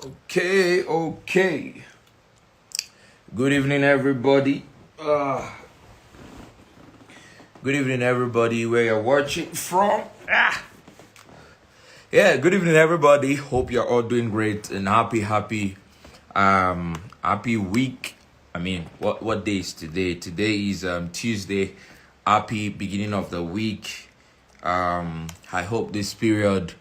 Okay. Good evening, everybody. Good evening, everybody. Where you're watching from? Yeah. Good evening, everybody. Hope you're all doing great and happy week. I mean, what day is today? Today is Tuesday. Happy beginning of the week. I hope this period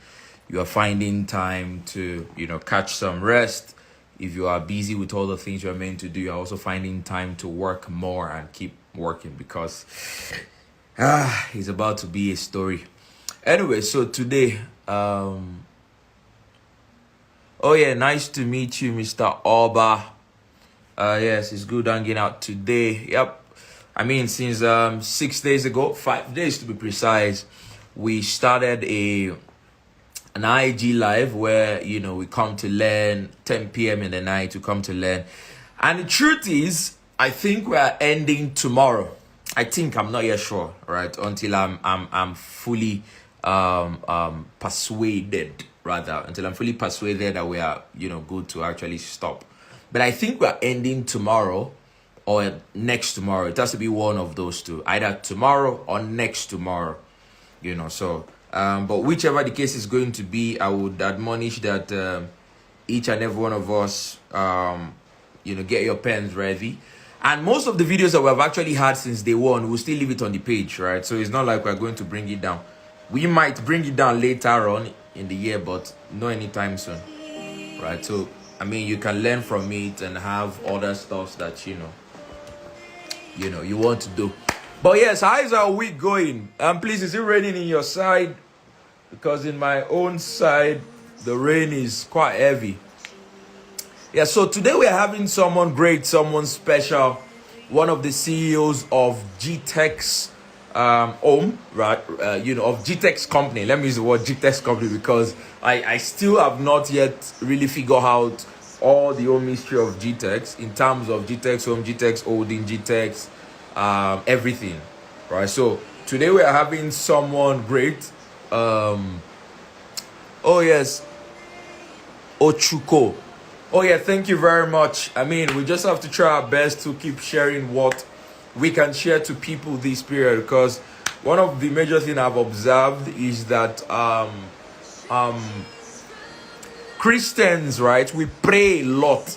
you are finding time to catch some rest. If you are busy with all the things you're meant to do, you're also finding time to work more and keep working because it's about to be a story. Anyway, so today, oh yeah, nice to meet you, Mr. Oba. Yes, it's good hanging out today. Yep. I mean, since 6 days ago, 5 days to be precise, we started an IG live where we come to learn 10 p.m. in the night. We come to learn, and the truth is, I think we are ending tomorrow. I'm not yet sure, right? Until I'm fully persuaded, rather, until I'm fully persuaded that we are good to actually stop. But I think we are ending tomorrow or next tomorrow. It has to be one of those two, either tomorrow or next tomorrow. So. But whichever the case is going to be, I would admonish that each and every one of us, get your pens ready. And most of the videos that we have actually had since day one, we'll still leave it on the page, right? So it's not like we're going to bring it down. We might bring it down later on in the year, but not anytime soon, right? So, I mean, you can learn from it and have other stuff that, you want to do. But yes, how is our week going? Please, is it raining in your side? Because in my own side, the rain is quite heavy. Yeah, so today we're having someone great, someone special, one of the CEOs of GTEX home, right? Of GTEX company. Let me use the word GTEX company because I still have not yet really figured out all the whole mystery of GTEX in terms of GTEX home, GTEX holding, GTEX, everything, right? So today we are having someone great. Oh yes, Ochuko. Oh yeah, thank you very much. I mean, we just have to try our best to keep sharing what we can share to people this period, because one of the major things I've observed is that Christians, right, we pray a lot,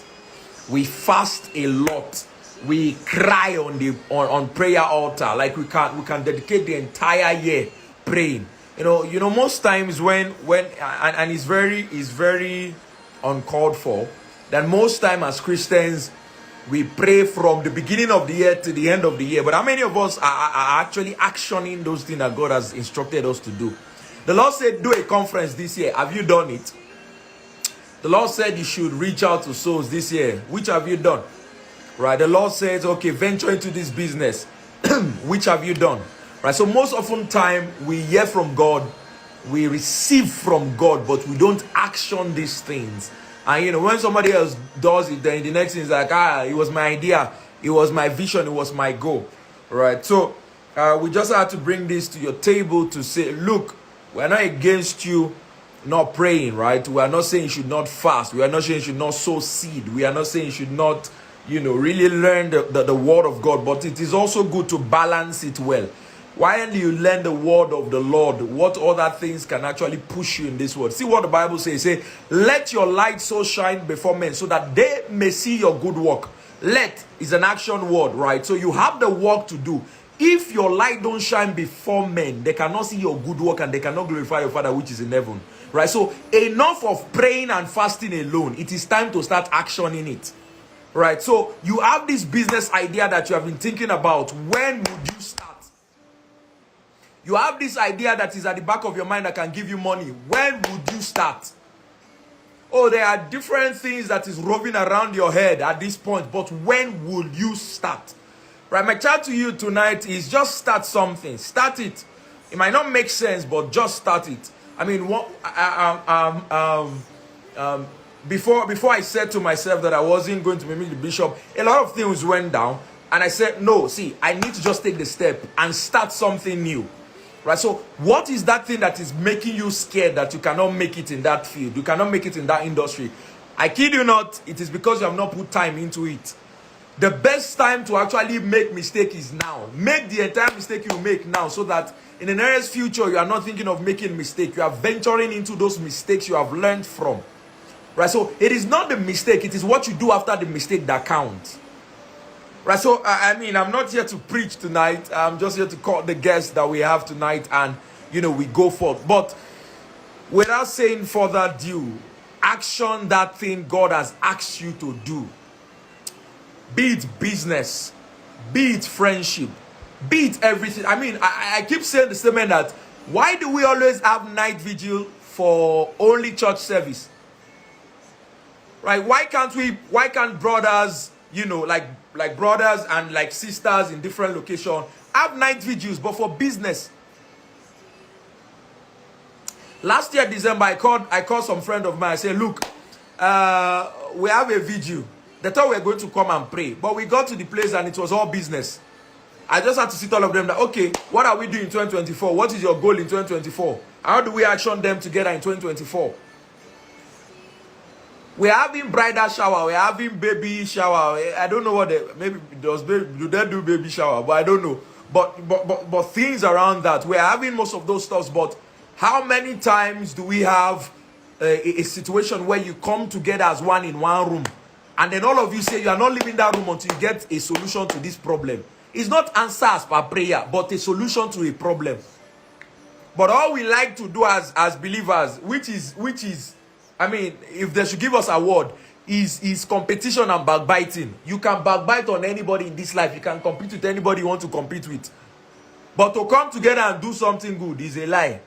we fast a lot, we cry on the on prayer altar, like we can dedicate the entire year praying. Most times when and it's very uncalled for that most time as Christians we pray from the beginning of the year to the end of the year. But how many of us are actually actioning those things that God has instructed us to do? The Lord said, do a conference this year. Have you done it? The Lord said you should reach out to souls this year. Which have you done? Right? The Lord says, okay, venture into this business. Which have you done? Right, so most often time we hear from God, we receive from God, but we don't action these things. And when somebody else does it, then the next thing is like, it was my idea, it was my vision, it was my goal. Right, so we just have to bring this to your table to say, look, we're not against you not praying, right? We are not saying you should not fast. We are not saying you should not sow seed. We are not saying you should not, really learn the word of God. But it is also good to balance it well. While you learn the word of the Lord, what other things can actually push you in this world? See what the Bible says. Say, let your light so shine before men so that they may see your good work. Let is an action word, right? So you have the work to do. If your light don't shine before men, they cannot see your good work and they cannot glorify your Father which is in heaven, right? So enough of praying and fasting alone. It is time to start actioning it, right? So you have this business idea that you have been thinking about. When would you start? You have this idea that is at the back of your mind that can give you money. When would you start? Oh, there are different things that is roving around your head at this point, but when would you start? Right, my charge to you tonight is just start something. Start it. It might not make sense, but just start it. I mean, before I said to myself that I wasn't going to meet the bishop, a lot of things went down, and I said, no, see, I need to just take the step and start something new. Right, so what is that thing that is making you scared that you cannot make it in that field? You cannot make it in that industry. I kid you not, it is because you have not put time into it. The best time to actually make mistake is now. Make the entire mistake you make now, so that in the nearest future you are not thinking of making mistake. You are venturing into those mistakes you have learned from. Right? So it is not the mistake, it is what you do after the mistake that counts. Right? So I mean, I'm not here to preach tonight. I'm just here to call the guests that we have tonight, and we go forth. But without saying further ado, action that thing God has asked you to do. Be it business, be it friendship, be it everything. I mean, I keep saying the statement that why do we always have night vigil for only church service? Right? Why can't brothers, like brothers and like sisters in different locations have night vigils, but for business? Last year, December, I called some friend of mine. I said, look, we have a vigil. They thought we were going to come and pray, but we got to the place and it was all business. I just had to sit all of them that, okay, what are we doing in 2024? What is your goal in 2024? How do we action them together in 2024? We're having bridal shower. We're having baby shower. I don't know what do they do baby shower? But I don't know. But things around that. We're having most of those stuffs. But how many times do we have a situation where you come together as one in one room, and then all of you say you are not leaving that room until you get a solution to this problem? It's not answers per prayer, but a solution to a problem. But all we like to do as believers, which is, I mean, if they should give us a word, is competition and backbiting. You can backbite on anybody in this life. You can compete with anybody you want to compete with. But to come together and do something good is a lie.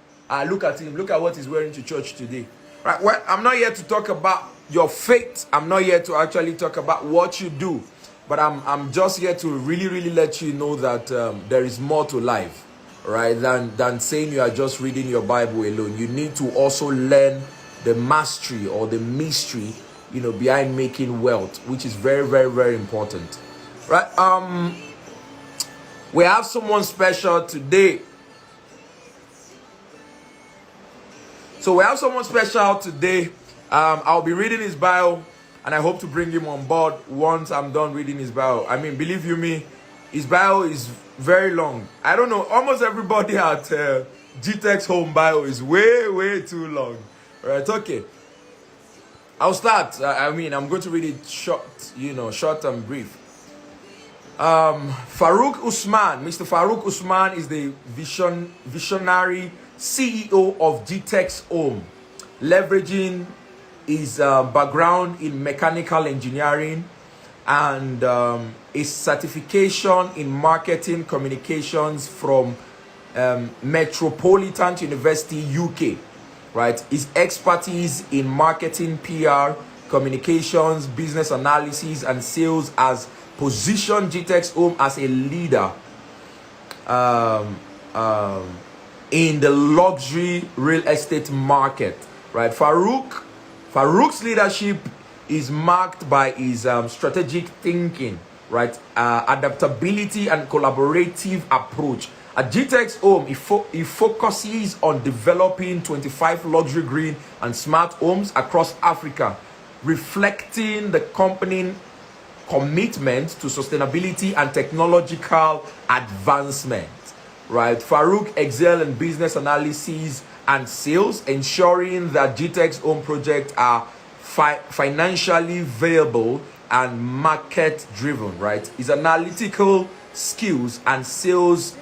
Look at him. Look at what he's wearing to church today. Right? Well, I'm not here to talk about your faith. I'm not here to actually talk about what you do. But I'm just here to really let you know that there is more to life, right? Than saying you are just reading your Bible alone. You need to also learn the mastery or the mystery, behind making wealth, which is very important, right? We have someone special today. So we have someone special today. I'll be reading his bio, and I hope to bring him on board once I'm done reading his bio. I mean, believe you me, his bio is very long. I don't know, almost everybody at GTEX home bio is way too long. Right, okay. I'll start. I mean, I'm going to read it short, short and brief. Farouk Usman. Mr. Farouk Usman is the visionary CEO of GTEX Home, leveraging his background in mechanical engineering and his certification in marketing communications from Metropolitan University, UK. Right, his expertise in marketing, PR, communications, business analysis, and sales has positioned GTEX Home as a leader in the luxury real estate market. Right, Farouk's leadership is marked by his strategic thinking, right, adaptability, and collaborative approach. At GTEX Home, he focuses on developing 25 luxury green and smart homes across Africa, reflecting the company's commitment to sustainability and technological advancement. Right, Farouk excels in business analysis and sales, ensuring that GTEX Home projects are financially viable and market driven. Right, his analytical skills and sales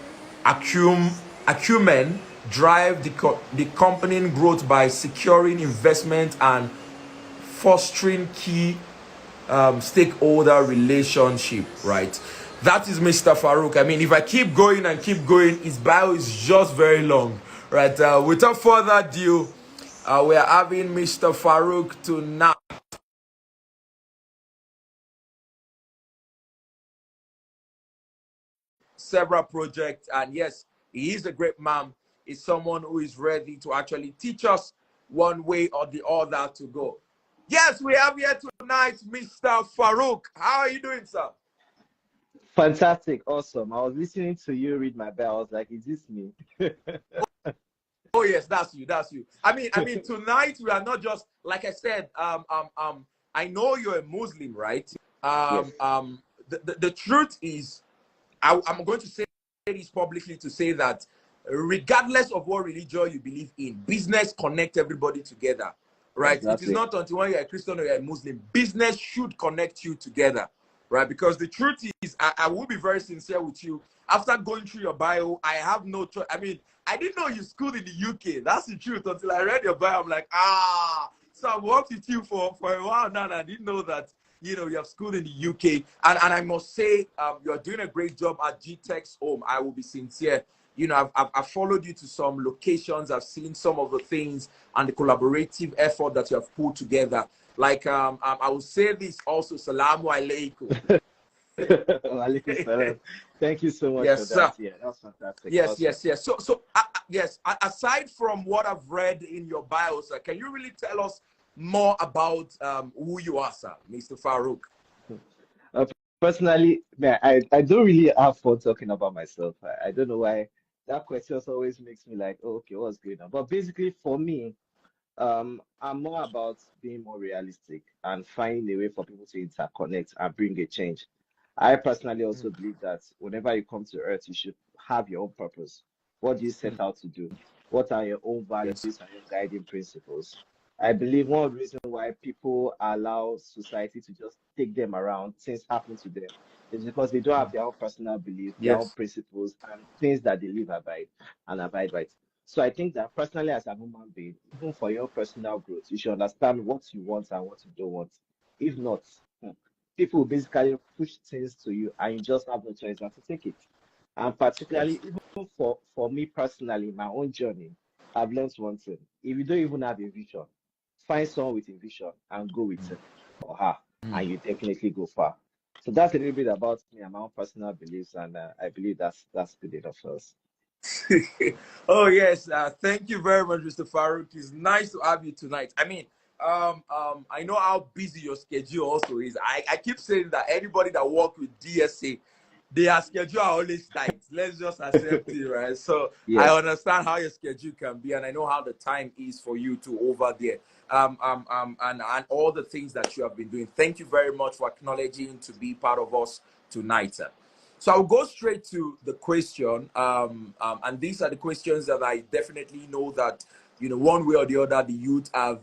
acumen drive the company growth by securing investment and fostering key stakeholder relationship. Right, that is Mr. Farouk. I mean, if I keep going and keep going, his bio is just very long. Right, without further ado, we are having Mr. Farouk tonight. Several projects, and yes, he is a great man. He's someone who is ready to actually teach us one way or the other to go. Yes, we have here tonight Mr. Farouk. How are you doing, sir? Fantastic, awesome. I was listening to you read my bell. I was like, is this me? Oh yes, that's you. That's you. I mean, tonight we are not just, like I said, I know you're a Muslim, right? Yes. The truth is, I'm going to say this publicly to say that regardless of what religion you believe in, business connect everybody together, right? It is Exactly. not until when you're a Christian or you're a Muslim, business should connect you together, right? Because the truth is, I will be very sincere with you. After going through your bio, I have no choice. I mean, I didn't know you schooled in the UK. That's the truth. Until I read your bio, I'm like, ah. So I've worked with you for a while now, and I didn't know that you have schooled in the UK. And I must say, you're doing a great job at GTEX Home. I will be sincere. I've followed you to some locations. I've seen some of the things and the collaborative effort that you have put together. Like, I will say this also, Salamu Alaikum. Walaikum salam. Thank you so much for Yes, sir. that. Yeah, that's fantastic. Yes, Awesome. yes. Yes. Aside from what I've read in your bio, sir, can you really tell us more about who you are, sir, Mr. Farouk? Uh, Personally, man, I don't really have fun talking about myself. I don't know why that question always makes me like, oh, okay, what's going on? But basically, for me, I'm more about being more realistic and finding a way for people to interconnect and bring a change. I personally also believe that whenever you come to Earth, you should have your own purpose. What do you set out to do? What are your own values Yes. and your guiding principles? I believe one of the reasons why people allow society to just take them around, things happen to them, is because they don't have their own personal beliefs, their own Yes. principles, and things that they live abide by. So I think that personally, as a human being, even for your personal growth, you should understand what you want and what you don't want. If not, hmm, people will basically push things to you, and you just have no choice but to take it. And particularly, Yes. even for me personally, my own journey, I've learned one thing: if you don't even have a vision, find someone with a vision and go with him or her, and you definitely go far. So that's a little bit about me and my own personal beliefs, and I believe that's good enough for us. Oh yes, thank you very much, Mr. Farouk. It's nice to have you tonight. I mean, I know how busy your schedule also is. I keep saying that anybody that work with DSA, their schedule are always tight. Let's just accept it, right? So I Yes. understand how your schedule can be, and I know how the time is for you to over there. And all the things that you have been doing. Thank you very much for acknowledging to be part of us tonight, sir. So I'll go straight to the question, and these are the questions that I definitely know that one way or the other the youth have,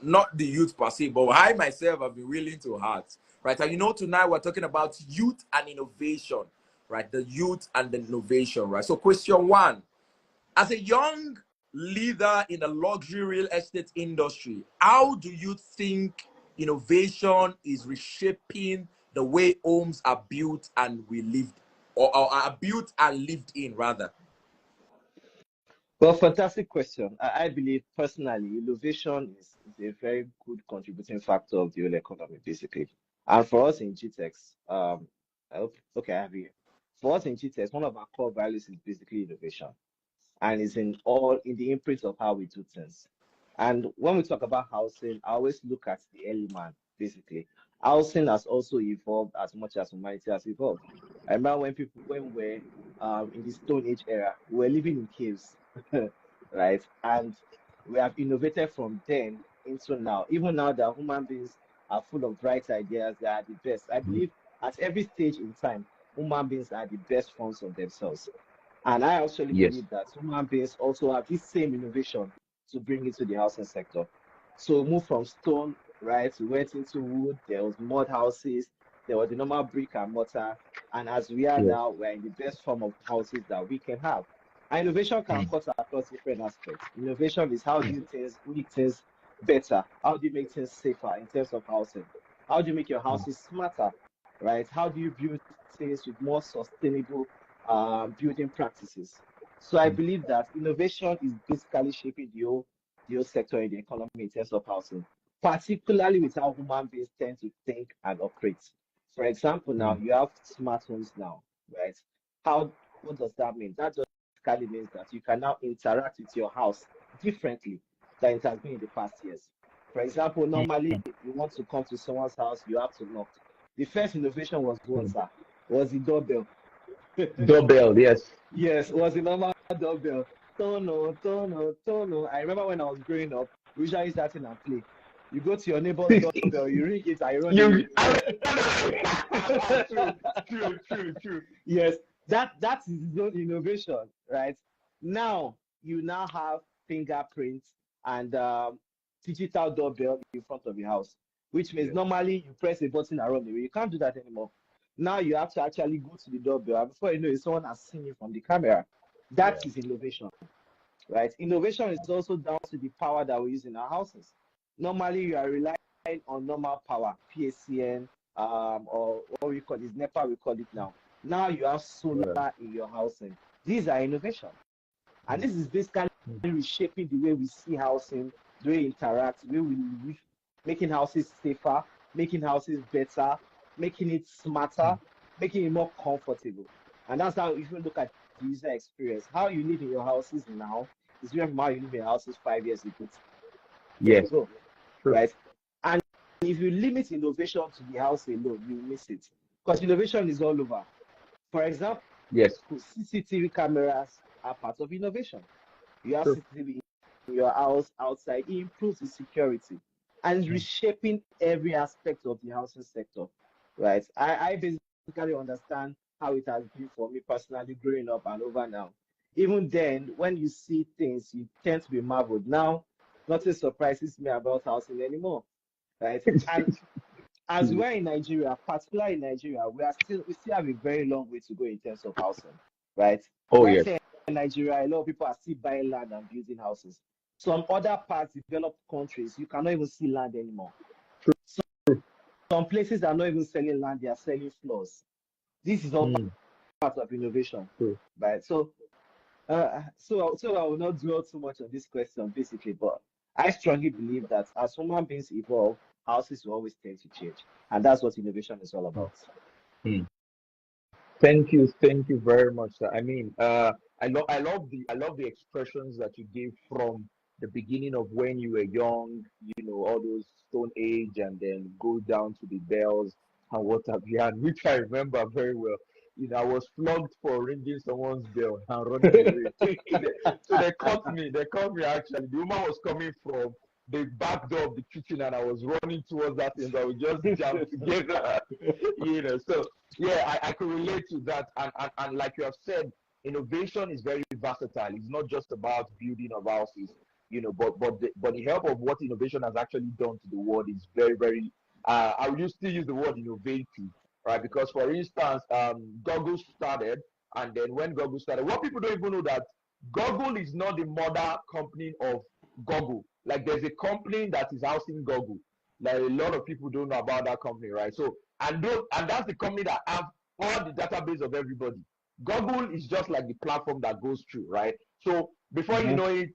not the youth per se, but I myself have been willing to heart, right? And tonight we're talking about youth and innovation, right? The youth and the innovation, right? So question one: as a young leader in the luxury real estate industry, how do you think innovation is reshaping the way homes are built and we lived, or are built and lived in, rather? Well, fantastic question. I believe personally, innovation is a very good contributing factor of the whole economy, basically. And for us in GTEX, I hope, okay, I have you. For us in GTEX, one of our core values is basically innovation, and it's in the imprint of how we do things. And when we talk about housing, I always look at the early man, basically. Housing has also evolved as much as humanity has evolved. I remember when we're in the Stone Age era, we were living in caves, right? And we have innovated from then into now. Even now that human beings are full of bright ideas, they are the best. I believe at every stage in time, human beings are the best forms of themselves. And I actually Yes. believe that human beings also have this same innovation to bring into the housing sector. So move from stone, right? We went into wood, there was mud houses, there was the normal brick and mortar. And as we are Yes. now, we're in the best form of houses that we can have. And innovation can Mm. cut across different aspects. Innovation is how do you things make things better? How do you make things safer in terms of housing? How do you make your houses smarter? Right? How do you build things with more sustainable building practices? So I believe that innovation is basically shaping the whole sector in the economy in terms of housing, particularly with how human beings tend to think and operate. For example, now you have smart homes now, right? How what does that mean? That just basically means that you can now interact with your house differently than it has been in the past years. For example, normally you want to come to someone's house, you have to knock. The first innovation was what, sir? Was the doorbell. Doorbell, yes. Yes, it was a normal doorbell. Tono, tono, tono. I remember when I was growing up, we usually sat in and play. You go to your neighbor's doorbell, you ring it, and you run You, away. true. Yes, that is its own innovation, right? Now you now have fingerprints and digital doorbell in front of your house, which means Yeah. normally you press a button and run away. You can't do that anymore. Now you have to actually go to the doorbell, and before you know it, someone has seen you from the camera. Yeah. That is innovation, right? Innovation is also down to the power that we use in our houses. Normally, you are relying on normal power, PACN, or what we call it, NEPA, we call it now. Now you have Yeah. solar in your housing. These are innovation. And Mm. this is basically reshaping the way we see housing, the way we interact, the way we live, making houses safer, making houses better, making it smarter, making it more comfortable. And that's how, if you look at the user experience, how you live in your houses now is different from how you live in your houses 5 years ago, 10 years Yes. ago, True. right? And if you limit innovation to the house alone, you miss it. Because innovation is all over. For example, Yes. CCTV cameras are part of innovation. You have True. CCTV in your house, outside, it improves the security and it's reshaping every aspect of the housing sector, right? I basically understand how it has been for me personally growing up and over now. Even then, when you see things, you tend to be marveled. Now, nothing surprises me about housing anymore, right? And as we're in Nigeria, particularly in Nigeria, we still have a very long way to go in terms of housing, right? Oh Right yes. here in Nigeria, a lot of people are still buying land and building houses. Some other parts, developed countries, you cannot even see land anymore. Some places are not even selling land; they are selling floors. This is all Mm. part of innovation, True. right? So I will not dwell too much on this question, basically, but I strongly believe that as human beings evolve, houses will always tend to change, and that's what innovation is all about. Mm. Thank you very much, sir. I mean, I love the expressions that you gave from the beginning of when you were young, all those Stone Age, and then go down to the bells and what have you, and which I remember very well. I was flogged for ringing someone's bell and running away. So they caught me actually. The woman was coming from the back door of the kitchen and I was running towards that thing, so we just jammed together. So yeah, I could relate to that. And like you have said, innovation is very versatile. It's not just about building of houses, but the help of what innovation has actually done to the world is very, very, I will still use the word innovative, right? Because for instance, Google started, and then when Google started, what people don't even know that Google is not the mother company of Google. Like there's a company that is housing Google. Like a lot of people don't know about that company, right? So and that's the company that have all the database of everybody. Google is just like the platform that goes through, right? So before you Mhm. know it,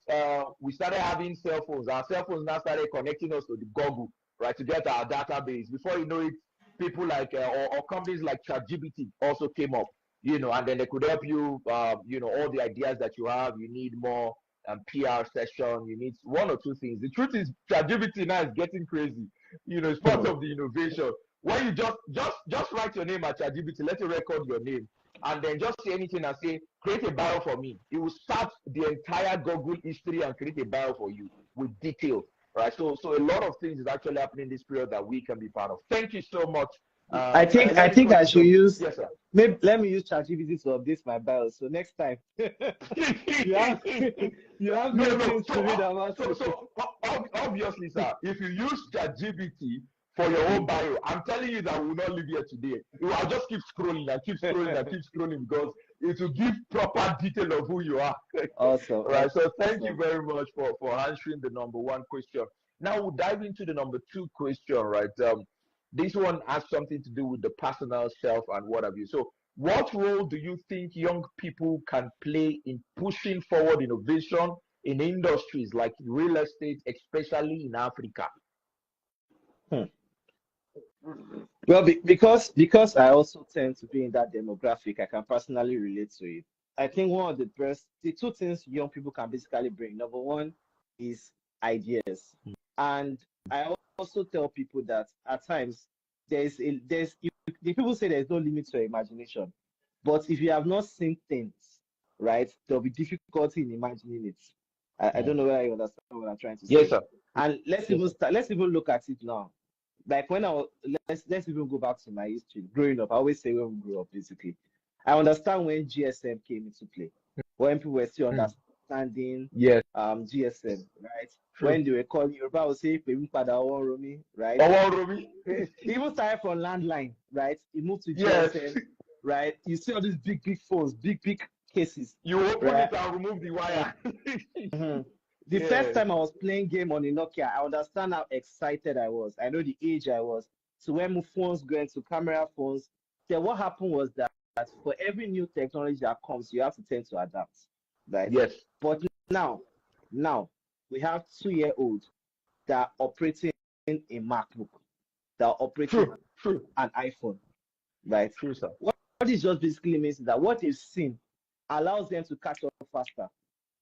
we started having cell phones. Our cell phones now started connecting us to the Google, right, to get our database. Before you know it, people like or companies like ChatGPT also came up, and then they could help you, all the ideas that you have. You need more PR session. You need one or two things. The truth is, ChatGPT now is getting crazy. It's part of the innovation. When you just write your name at ChatGPT, let it record your name, and then just say anything and say create a bio for me. It will start the entire Google history and create a bio for you with details. Right. So a lot of things is actually happening in this period that we can be part of. Thank you so much. I think I Let me think I should continue. use Yes, sir. maybe let me use ChatGPT to update my bio. So next time you have you have No, new no. things to read about it. Obviously, sir, if you use ChatGPT for your own bio, I'm telling you that we will not live here today. I'll just keep scrolling and keep scrolling and keep scrolling because it will give proper detail of who you are. Awesome, Right. So thank you awesome. very much for answering the number one question. Now we'll dive into the number two question, right? This one has something to do with the personal self and what have you. So what role do you think young people can play in pushing forward innovation in industries like real estate, especially in Africa? Hmm. Well, because I also tend to be in that demographic, I can personally relate to it. I think one of the two things young people can basically bring. Number one is ideas, and I also tell people that at times the people say there's no limit to your imagination, but if you have not seen things, right, there'll be difficulty in imagining it. I don't know whether you understand what I'm trying to Yes, say. sir. And Yes, sir. let's even look at it now. Like when I was, let's even go back to my history. Growing up, I always say when we grew up, basically. I understand when GSM came into play, when people were still Hmm. understanding Yes, GSM, right? true. When they were calling Yoruba, would say "Pe mi pada ọwọ́ ń ro mí," right? Oh, Romy. It even started from landline, right? It moved to Yes. GSM, right? You see all these big phones, big cases, You open right? it and remove the wire. Mhm. The first Yes. time I was playing game on a Nokia, I understand how excited I was. I know the age I was. So when phones go into camera phones, then what happened was that for every new technology that comes, you have to tend to adapt, right? Yes. But now we have 2-year-old that are operating a MacBook, that are operating True. an iPhone, right? True, sir. What this just basically means is that what they've seen allows them to catch up faster.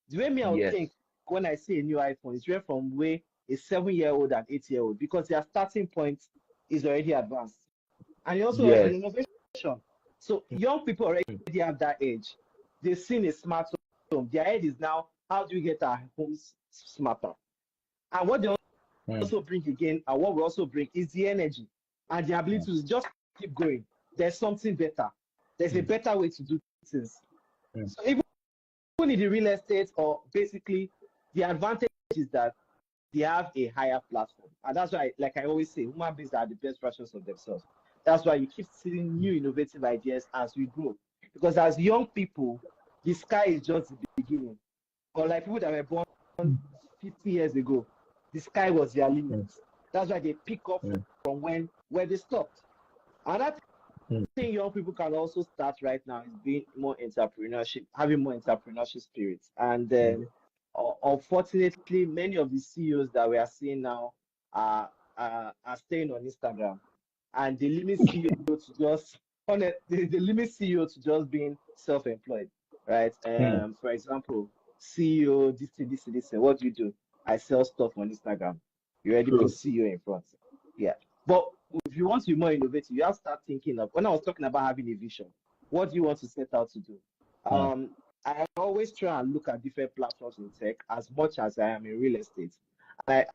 The way me I would Yes. think when I see a new iPhone, it's right from way a 7-year-old and 8-year-old because their starting point is already advanced. And also Yes. an innovation. So young people already have that age. They've seen a smart home. Their head is now, how do we get our homes smarter? And what they also bring again, and what we also bring is the energy and the ability to just keep going. There's something better. There's a better way to do things. So even in the real estate, or basically the advantage is that they have a higher platform. And that's why, like I always say, human beings are the best versions of themselves. That's why you keep seeing new innovative ideas as we grow. Because as young people, the sky is just the beginning. Or like people that were born 50 years ago, the sky was their limit. That's why they pick up from where they stopped. And that thing young people can also start right now is being more entrepreneurship, having more entrepreneurship spirits. And unfortunately, many of the CEOs that we are seeing now are staying on Instagram, and they limit CEO to just they limit CEO to just being self-employed, right? For example, CEO this. What do? I sell stuff on Instagram. You already True. put CEO in front. Yeah. But if you want to be more innovative, you have to start thinking of, when I was talking about having a vision, what do you want to set out to do? I always try and look at different platforms in tech as much as I am in real estate. I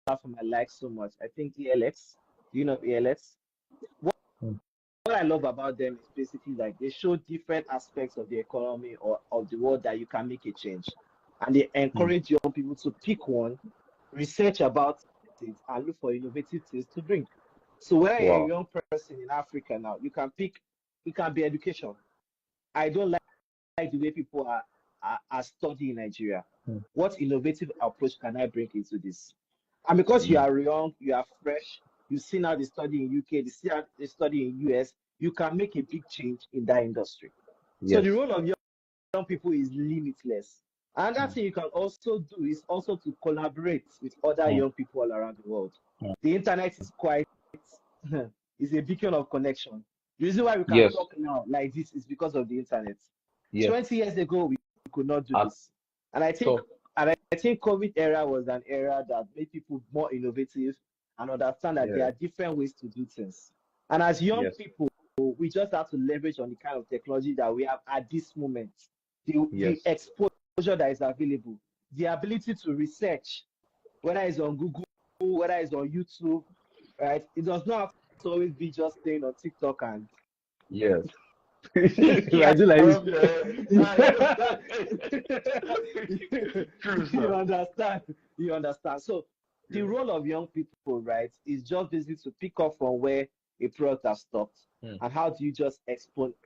platform I like so much. I think ELX, do you know ELX? What I love about them is basically like they show different aspects of the economy or of the world that you can make a change. And they encourage young people to pick one, research about it, and look for innovative things to bring. So when you're a young person in Africa now, you can pick, it can be education. I don't like the way people are studying in Nigeria. What innovative approach can I bring into this? And because you are young, you are fresh, you've seen how they study in UK, they see how they study in US, you can make a big change in that industry. So the role of young people is limitless. Another thing you can also do is also to collaborate with other young people all around the world. The internet is quite is a beacon of connection. The reason why we can talk now like this is because of the internet. 20 years ago, we could not do this. And I think COVID era was an era that made people more innovative and understand that there are different ways to do things. And as young people, we just have to leverage on the kind of technology that we have at this moment. The exposure that is available, the ability to research, whether it's on Google, whether it's on YouTube, right? It does not have to always be just staying on TikTok and I do like you understand. So the role of young people, right, is just basically to pick up from where a product has stopped and how do you just exponent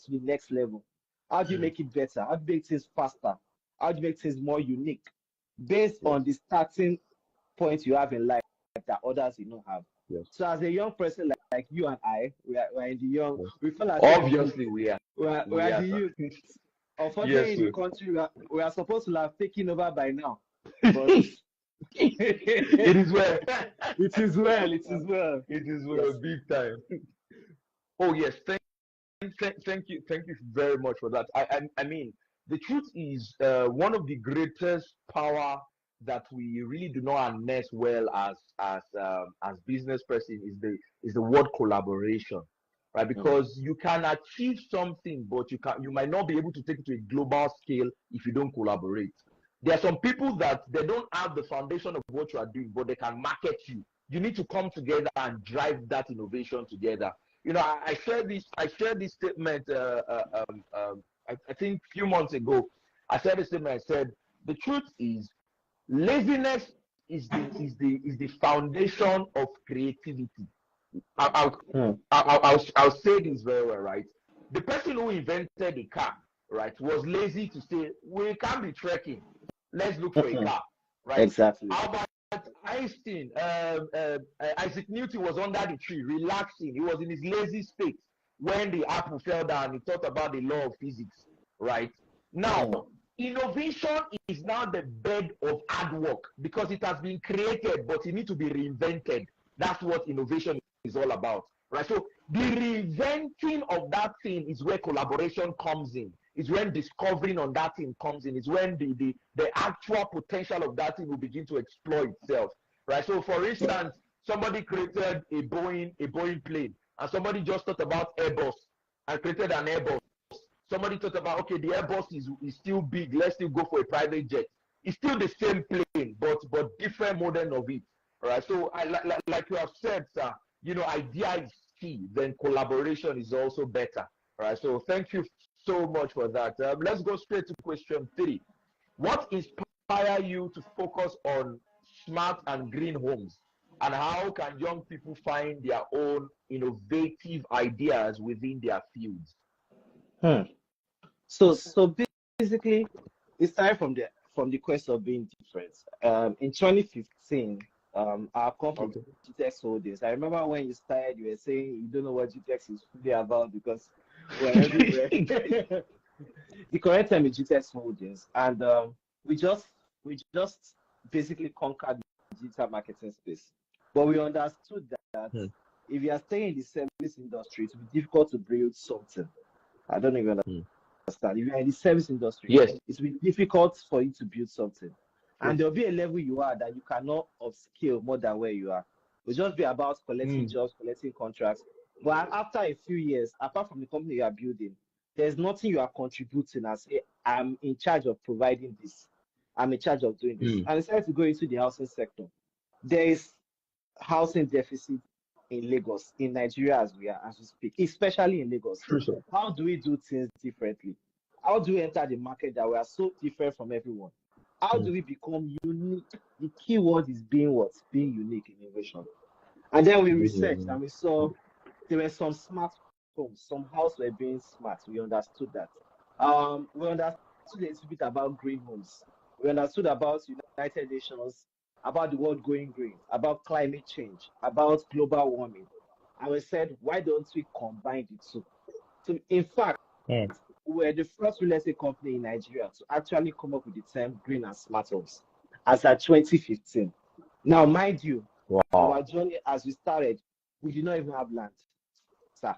to the next level? How do you make it better? How do you make things faster? How do you make things more unique based on the starting point you have in life that others do not have? So as a young person like you and I, we're in the young. We feel like obviously we are the youth. Unfortunately, in the country, we are supposed to have taken over by now. But it is well. It is well. It is well. It is well, big time. Oh yes, thank you very much for that. I mean, the truth is, one of the greatest power that we really do not harness well as business person is the word collaboration. right? Because you can achieve something, but you might not be able to take it to a global scale if you don't collaborate. There are some people that they don't have the foundation of what you are doing, but they can market you. You need to come together and drive that innovation together. You know, I shared this statement. I think a few months ago, I said this statement. I said the truth is laziness is the foundation of creativity. I'll say this very well, right? The person who invented the car, right, was lazy to say we can't be trekking. Let's look for a car, right? Exactly. Albert Einstein, Isaac Newton was under the tree, relaxing. He was in his lazy state when the apple fell down. He thought about the law of physics, right? Now, innovation is now the bed of hard work because it has been created, but it needs to be reinvented. That's what innovation is all about, right? So the reinventing of that thing is where collaboration comes in. It's when discovering on that thing comes in. It's when the actual potential of that thing will begin to explore itself, right? So for instance, somebody created a Boeing plane, and somebody just thought about Airbus and created an Airbus. Somebody thought about, okay, the Airbus is still big. Let's still go for a private jet. It's still the same plane, but different model of it, right? So like you have said, sir, you know, idea is key. Then collaboration is also better, right? So thank you so much for that. Let's go straight to question 3. What inspires you to focus on smart and green homes, and how can young people find their own innovative ideas within their fields? So basically, it started from the quest of being different. In 2015, our company, GTX Holdings. I remember when you started, you were saying you don't know what GTX is really about because we're everywhere. The correct term is GTX Holdings, and we just basically conquered the digital marketing space. But we understood that if you are staying in the service industry, it will be difficult to build something. I don't even understand. If you're in the service industry, Yes, it will be difficult for you to build something. And there'll be a level you are that you cannot upscale more than where you are. It'll just be about collecting jobs, collecting contracts. But after a few years, apart from the company you are building, there's nothing you are contributing as I'm in charge of providing this. I'm in charge of doing this. And I decided to go into the housing sector. There is housing deficit in Lagos, in Nigeria as we speak, especially in Lagos. How do we do things differently? How do we enter the market that we are so different from everyone? How do we become unique? The key word is being what? Being unique in innovation. And then we researched and we saw there were some smart homes, some houses were being smart. We understood that. We understood a little bit about green homes. We understood about United Nations, about the world going green, about climate change, about global warming. And we said, why don't we combine the two? So in fact, we were the first real estate company in Nigeria to actually come up with the term green and smart homes as at 2015. Now, mind you, our journey as we started, we did not even have land, sir.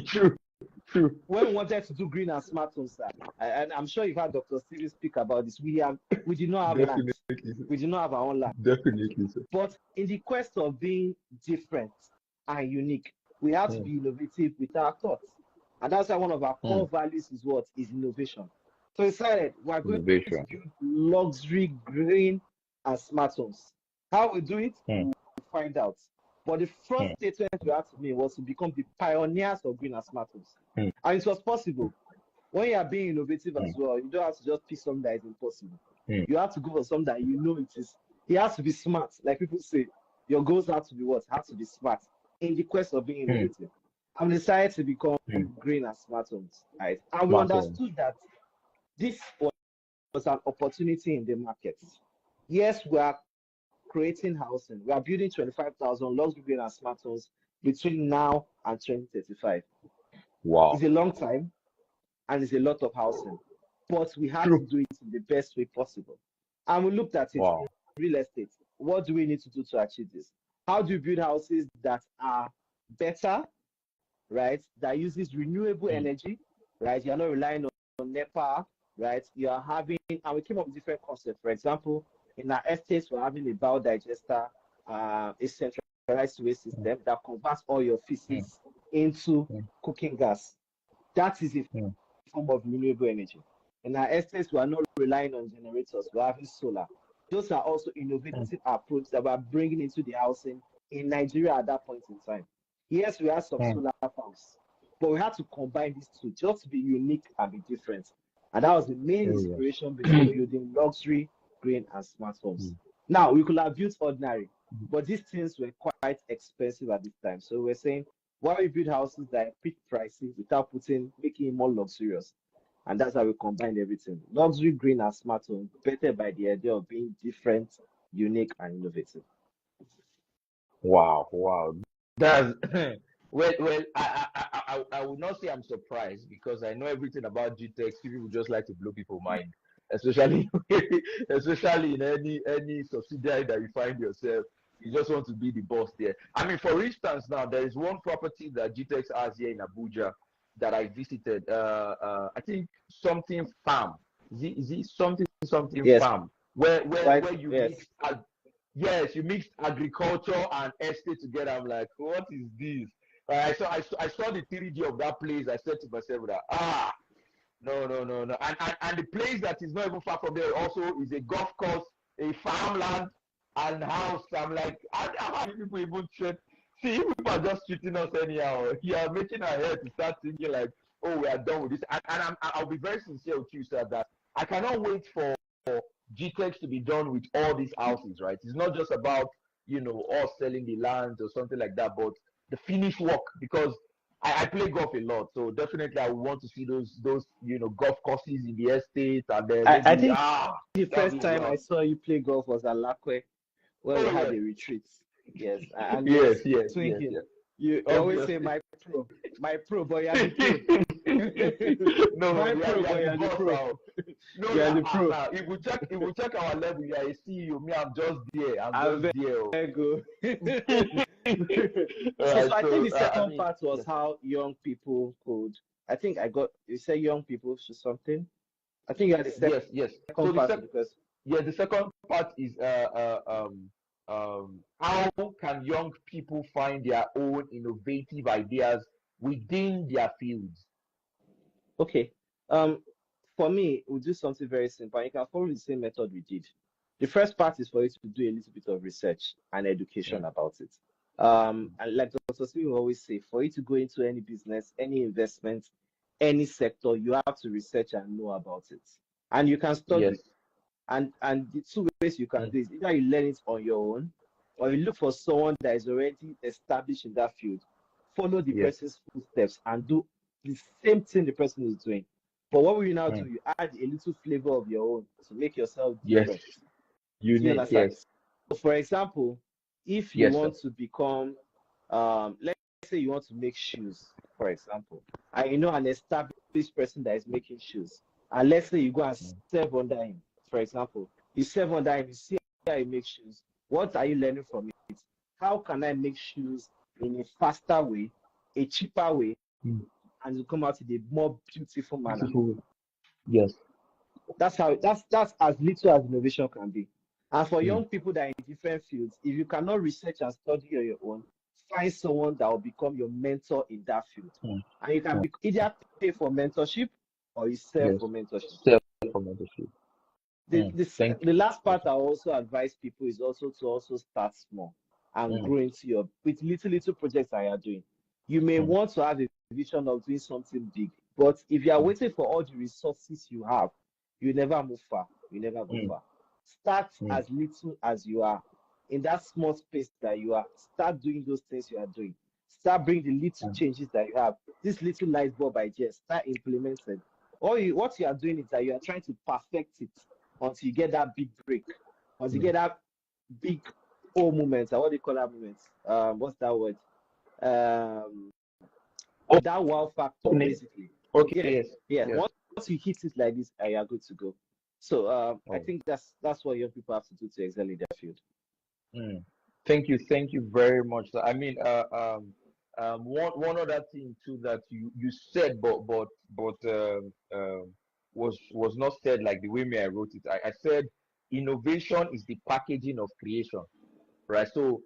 True. When we wanted to do green and smart homes, sir, and I'm sure you've heard Dr. Steven speak about this, we did not have land. We did not have our own land. Definitely, sir. But in the quest of being different and unique, we have to be innovative with our thoughts. And that's why one of our core values is what? Is innovation. So we decided we're going to build luxury, green, and smart homes. How we do it, we'll find out. But the first statement we had to make was to become the pioneers of green and smart homes. And it was possible. When you are being innovative as well, you don't have to just pick something that is impossible. You have to go for something that you know it has to be smart. Like people say, your goals have to be what? Have to be smart in the quest of being innovative. I'm decided to become green and smart homes, right? And we understood that this was an opportunity in the market. Yes, we are creating housing. We are building 25,000 luxury green and smart homes between now and 2035. Wow. It's a long time and it's a lot of housing, but we have to do it in the best way possible. And we looked at it in real estate. What do we need to do to achieve this? How do you build houses that are better, right? That uses renewable energy, right? You're not relying on NEPA, right? You are having, and we came up with different concepts. For example, in our estates, we're having a biodigester, a centralized waste system that converts all your feces into mm, cooking gas. That is a mm, form of renewable energy. In our estates, we are not relying on generators, we're having solar. Those are also mm. innovative approaches that we're bringing into the housing in Nigeria at that point in time. Yes, we have some Mm. solar farms, but we had to combine these two just to be unique and be different. And that was the main Oh yes. inspiration behind building luxury, green, and smart homes. Mm, Now, we could have built ordinary, mm. but these things were quite expensive at this time. So we're saying, why we build houses that are peak pricey without making it more luxurious? And that's how we combined everything. Luxury, green, and smart home, better by the idea of being different, unique, and innovative. Wow, wow. That's well. I would not say I'm surprised because I know everything about GTEx. People just like to blow people's mind, especially especially in any subsidiary that you find yourself. You just want to be the boss there. I mean, for instance, now there is one property that GTEx has here in Abuja that I visited. I think something farm. Is it something Yes, farm where right. where you Yes. mix yes, you mixed agriculture and estate together. I'm like, what is this? I saw the 3D of that place. I said to myself that no, no, no, no. And the place that is not even far from there also is a golf course, a farmland, and house. I'm like, how many people even treat? See, you people are just treating us anyhow. You are making our head to start thinking like, oh, we are done with this. And I'll be very sincere with you, sir, that I cannot wait for GTEx to be done with all these houses, right? It's not just about us selling the land or something like that, but the finished work because I play golf a lot, so definitely I would want to see those golf courses in the estate, and then I maybe think the that'd first be a time I lot. saw you play golf was at Lakwe when we Oh had yes, a retreat. Yes, and yes, yes, yes, yes, swinging. yes. You always say Obviously. my pro, but you're the pro. No, My pro, you are but the you're the boss pro. now. No, You're yeah, the pro. now if we check our level, you are a CEO. Me, I'm just there. I'm I just there. Oh. very good. All So right, I think so the I second mean, part was yes, how young people could. I think I got you said young people should something. I think you had the yes, yes. So second part because the second part is how can young people find their own innovative ideas within their fields? okay. For me, we'll do something very simple. And you can follow the same method we did. The first part is for you to do a little bit of research and education Mm, about it. And like Dr. Smith will always say, for you to go into any business, any investment, any sector, you have to research and know about it. And you can yes. study. And the two ways you can Mm, do is either you learn it on your own or you look for someone that is already established in that field, follow the yes. person's footsteps and do the same thing the person is doing. But what will you now do? Mm, You add a little flavor of your own to make yourself yes. different. Do you Unique. understand? Yes. So for example, if you Yes, sir. want to become, let's say you want to make shoes, for example, and you know an established person that is making shoes, and let's say you go and Mm, serve under him, for example, you serve under him, you see how he makes shoes. What are you learning from it? How can I make shoes in a faster way, a cheaper way, mm. and to come out in a more beautiful manner? Beautiful. Yes. That's as little as innovation can be. And for Mm, young people that are in different fields, if you cannot research and study on your own, find someone that will become your mentor in that field. mm, And you can mm. either pay for mentorship or you serve Yes. for mentorship. Self-promotion. Mm, thank The last you. part I also advise people is also to also start small and Mm, grow into your with little projects that you are doing. You may mm, want to have a vision of doing something big, but if you are mm, waiting for all the resources you have, you never move far. You never go mm, far. Start mm, as little as you are in that small space that you are. Start doing those things you are doing. Start bringing the little mm, changes that you have. This little light bulb idea, start implementing. What you are doing is that you are trying to perfect it until you get that big break, until you mm. get that big oh moment. What do you call that moment? What's that word? Um, that wow factor, Opening. basically. Okay. Yeah, Yes. yeah. Yes. Once you hit it like this, you are good to go. So I Oh. think that's what young people have to do to excel in their field. Mm. Thank you very much. I mean, one other thing too that you said, but was not said like the way me I wrote it. I said innovation is the packaging of creation, right? So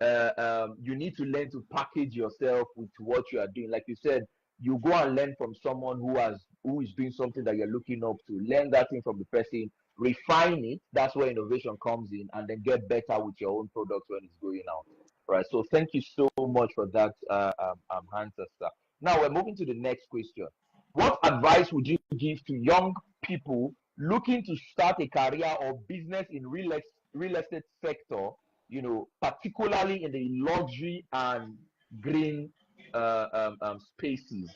you need to learn to package yourself with what you are doing. Like you said, you go and learn from someone who is doing something that you're looking up to. Learn that thing from the person, refine it. That's where innovation comes in, and then get better with your own product when it's going out. Right. So thank you so much for that answer, sir. Now we're moving to the next question. What advice would you give to young people looking to start a career or business in real estate sector, particularly in the luxury and green spaces?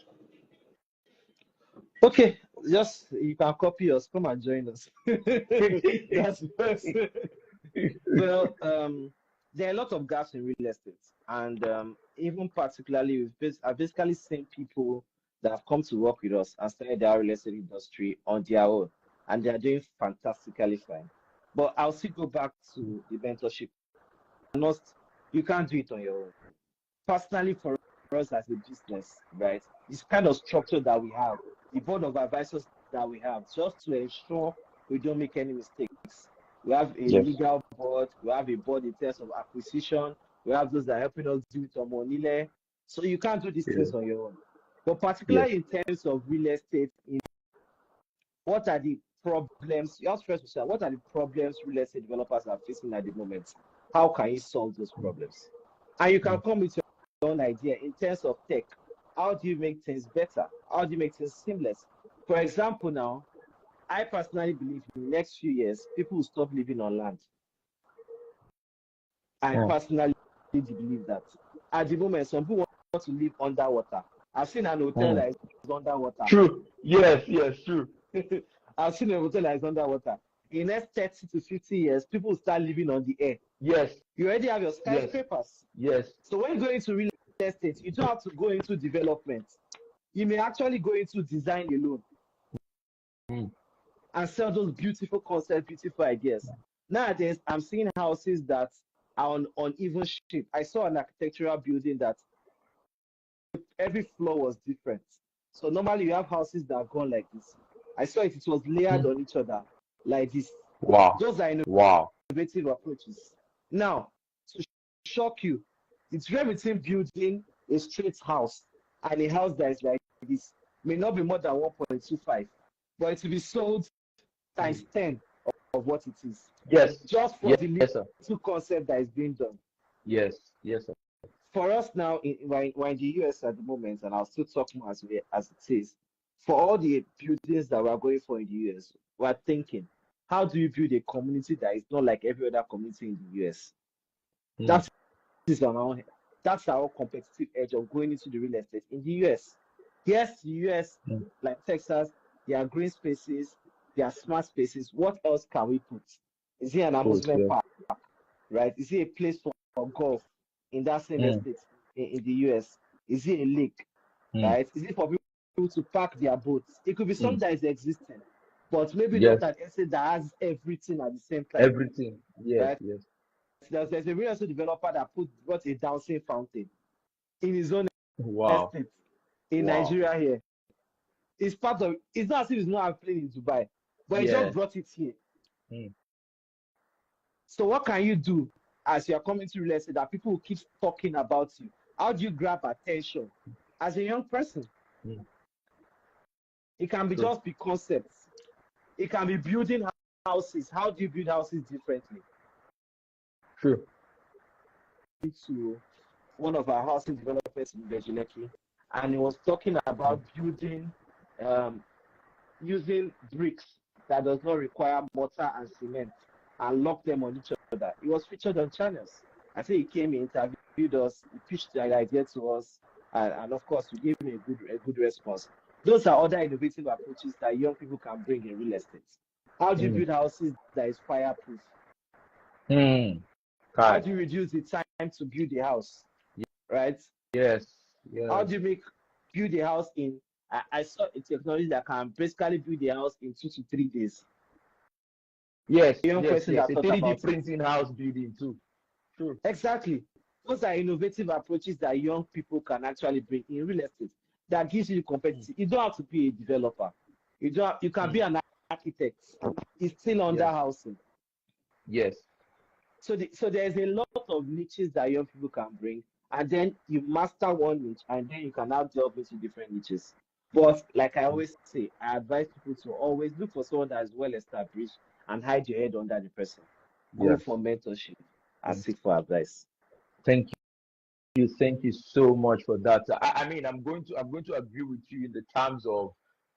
Okay, just you can copy us. Come and join us. That's first. Well, there are a lot of gaps in real estate, and even particularly, I've basically seen people that have come to work with us and started their real estate industry on their own, and they are doing fantastically fine. But I'll still go back to the mentorship. Not, you can't do it on your own. Personally, for us as a business, right, it's kind of structure that we have, the board of advisors that we have, just to ensure we don't make any mistakes. We have a Yes. legal board, we have a board in terms of acquisition, we have those that are helping us do it on Monile. So you can't do these things on your own. But particularly in terms of real estate, what are the problems? You ask first, what are the problems real estate developers are facing at the moment? How can you solve those problems? And you can come with your own idea in terms of tech. How do you make things better? How do you make things seamless? For example, now, I personally believe in the next few years, people will stop living on land. I personally believe that. At the moment, some people want to live underwater. I've seen an hotel that is underwater. True. Yes, true. I've seen a hotel that is underwater. In the next 30 to 50 years, people will start living on the air. Yes. You already have your skyscrapers. Yes. So when you go into real estate, you don't have to go into development. You may actually go into design alone and sell those beautiful concepts, beautiful ideas. Nowadays, I'm seeing houses that are on uneven shape. I saw an architectural building that every floor was different. So normally you have houses that are gone like this. I saw it was layered on each other like this. Wow. Those are innovative approaches. Now, to shock you, it's very between building a straight house and a house that is like this. May not be more than 1.25, but it will be sold times 10 of what it is. Yes. Just for the little concept that is being done. Yes, sir. For us now, we're in the US at the moment, and I'll still talk more as it is. For all the buildings that we're going for in the US, we're thinking, how do you build a community that is not like every other community in the US? That's our competitive edge of going into the real estate in the US. Yes, the US, like Texas, there are green spaces, there are smart spaces. What else can we put? Is it an amusement park? Right? Is it a place for golf in that same estate in the US? Is it a lake? Right? Is it for people to park their boats? It could be something that is existing, but maybe not an estate that has everything at the same time. Everything. Yes, right? yes. There's a real estate developer that brought a dancing fountain in his own estate in Nigeria here. It's part of. It's not as if it's not happening in Dubai, but he just brought it here. So what can you do as you are coming to real estate that people will keep talking about you? How do you grab attention as a young person? It can be just be concepts. It can be building houses. How do you build houses differently? True. To one of our housing developers in Bejuleki, and he was talking about building using bricks that does not require mortar and cement and lock them on each other. It was featured on channels. I think he came, he interviewed us, he pitched the idea to us, and of course, we gave him a good response. Those are other innovative approaches that young people can bring in real estate. How do you build houses that is fireproof? How do you reduce the time to build a house? Right? Yes. How do you build a house in? I saw a technology that can basically build a house in 2 to 3 days. Yes. A 3D printing house building too. True. Exactly. Those are innovative approaches that young people can actually bring in real estate. That gives you the competitive. You don't have to be a developer. You can be an architect. It's still under housing. Yes. So there's a lot of niches that young people can bring, and then you master one niche, and then you can now delve into different niches. But like I always say, I advise people to always look for someone that is well established and hide your head under the person. Go Yes. for mentorship and Mm. seek for advice. Thank thank you so much for that. I mean, I'm going to agree with you in the terms of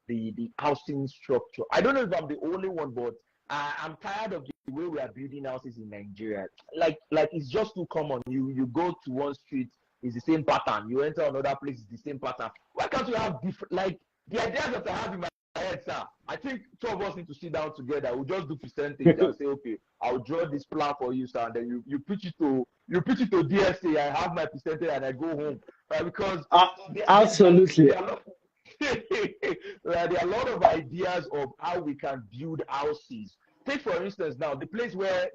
the housing structure. I don't know if I'm the only one, but I'm tired of the way we are building houses in Nigeria. Like it's just too common. You go to one street, it's the same pattern. You enter another place, it's the same pattern. Why can't you have different, like the ideas that I have in my head, sir? I think two of us need to sit down together. We'll just do percentage and say, okay, I'll draw this plan for you, sir, and then you pitch it to DSA. I have my percentage and I go home, right? Because Absolutely. there are a lot of ideas of how we can build houses. Take for instance now the place where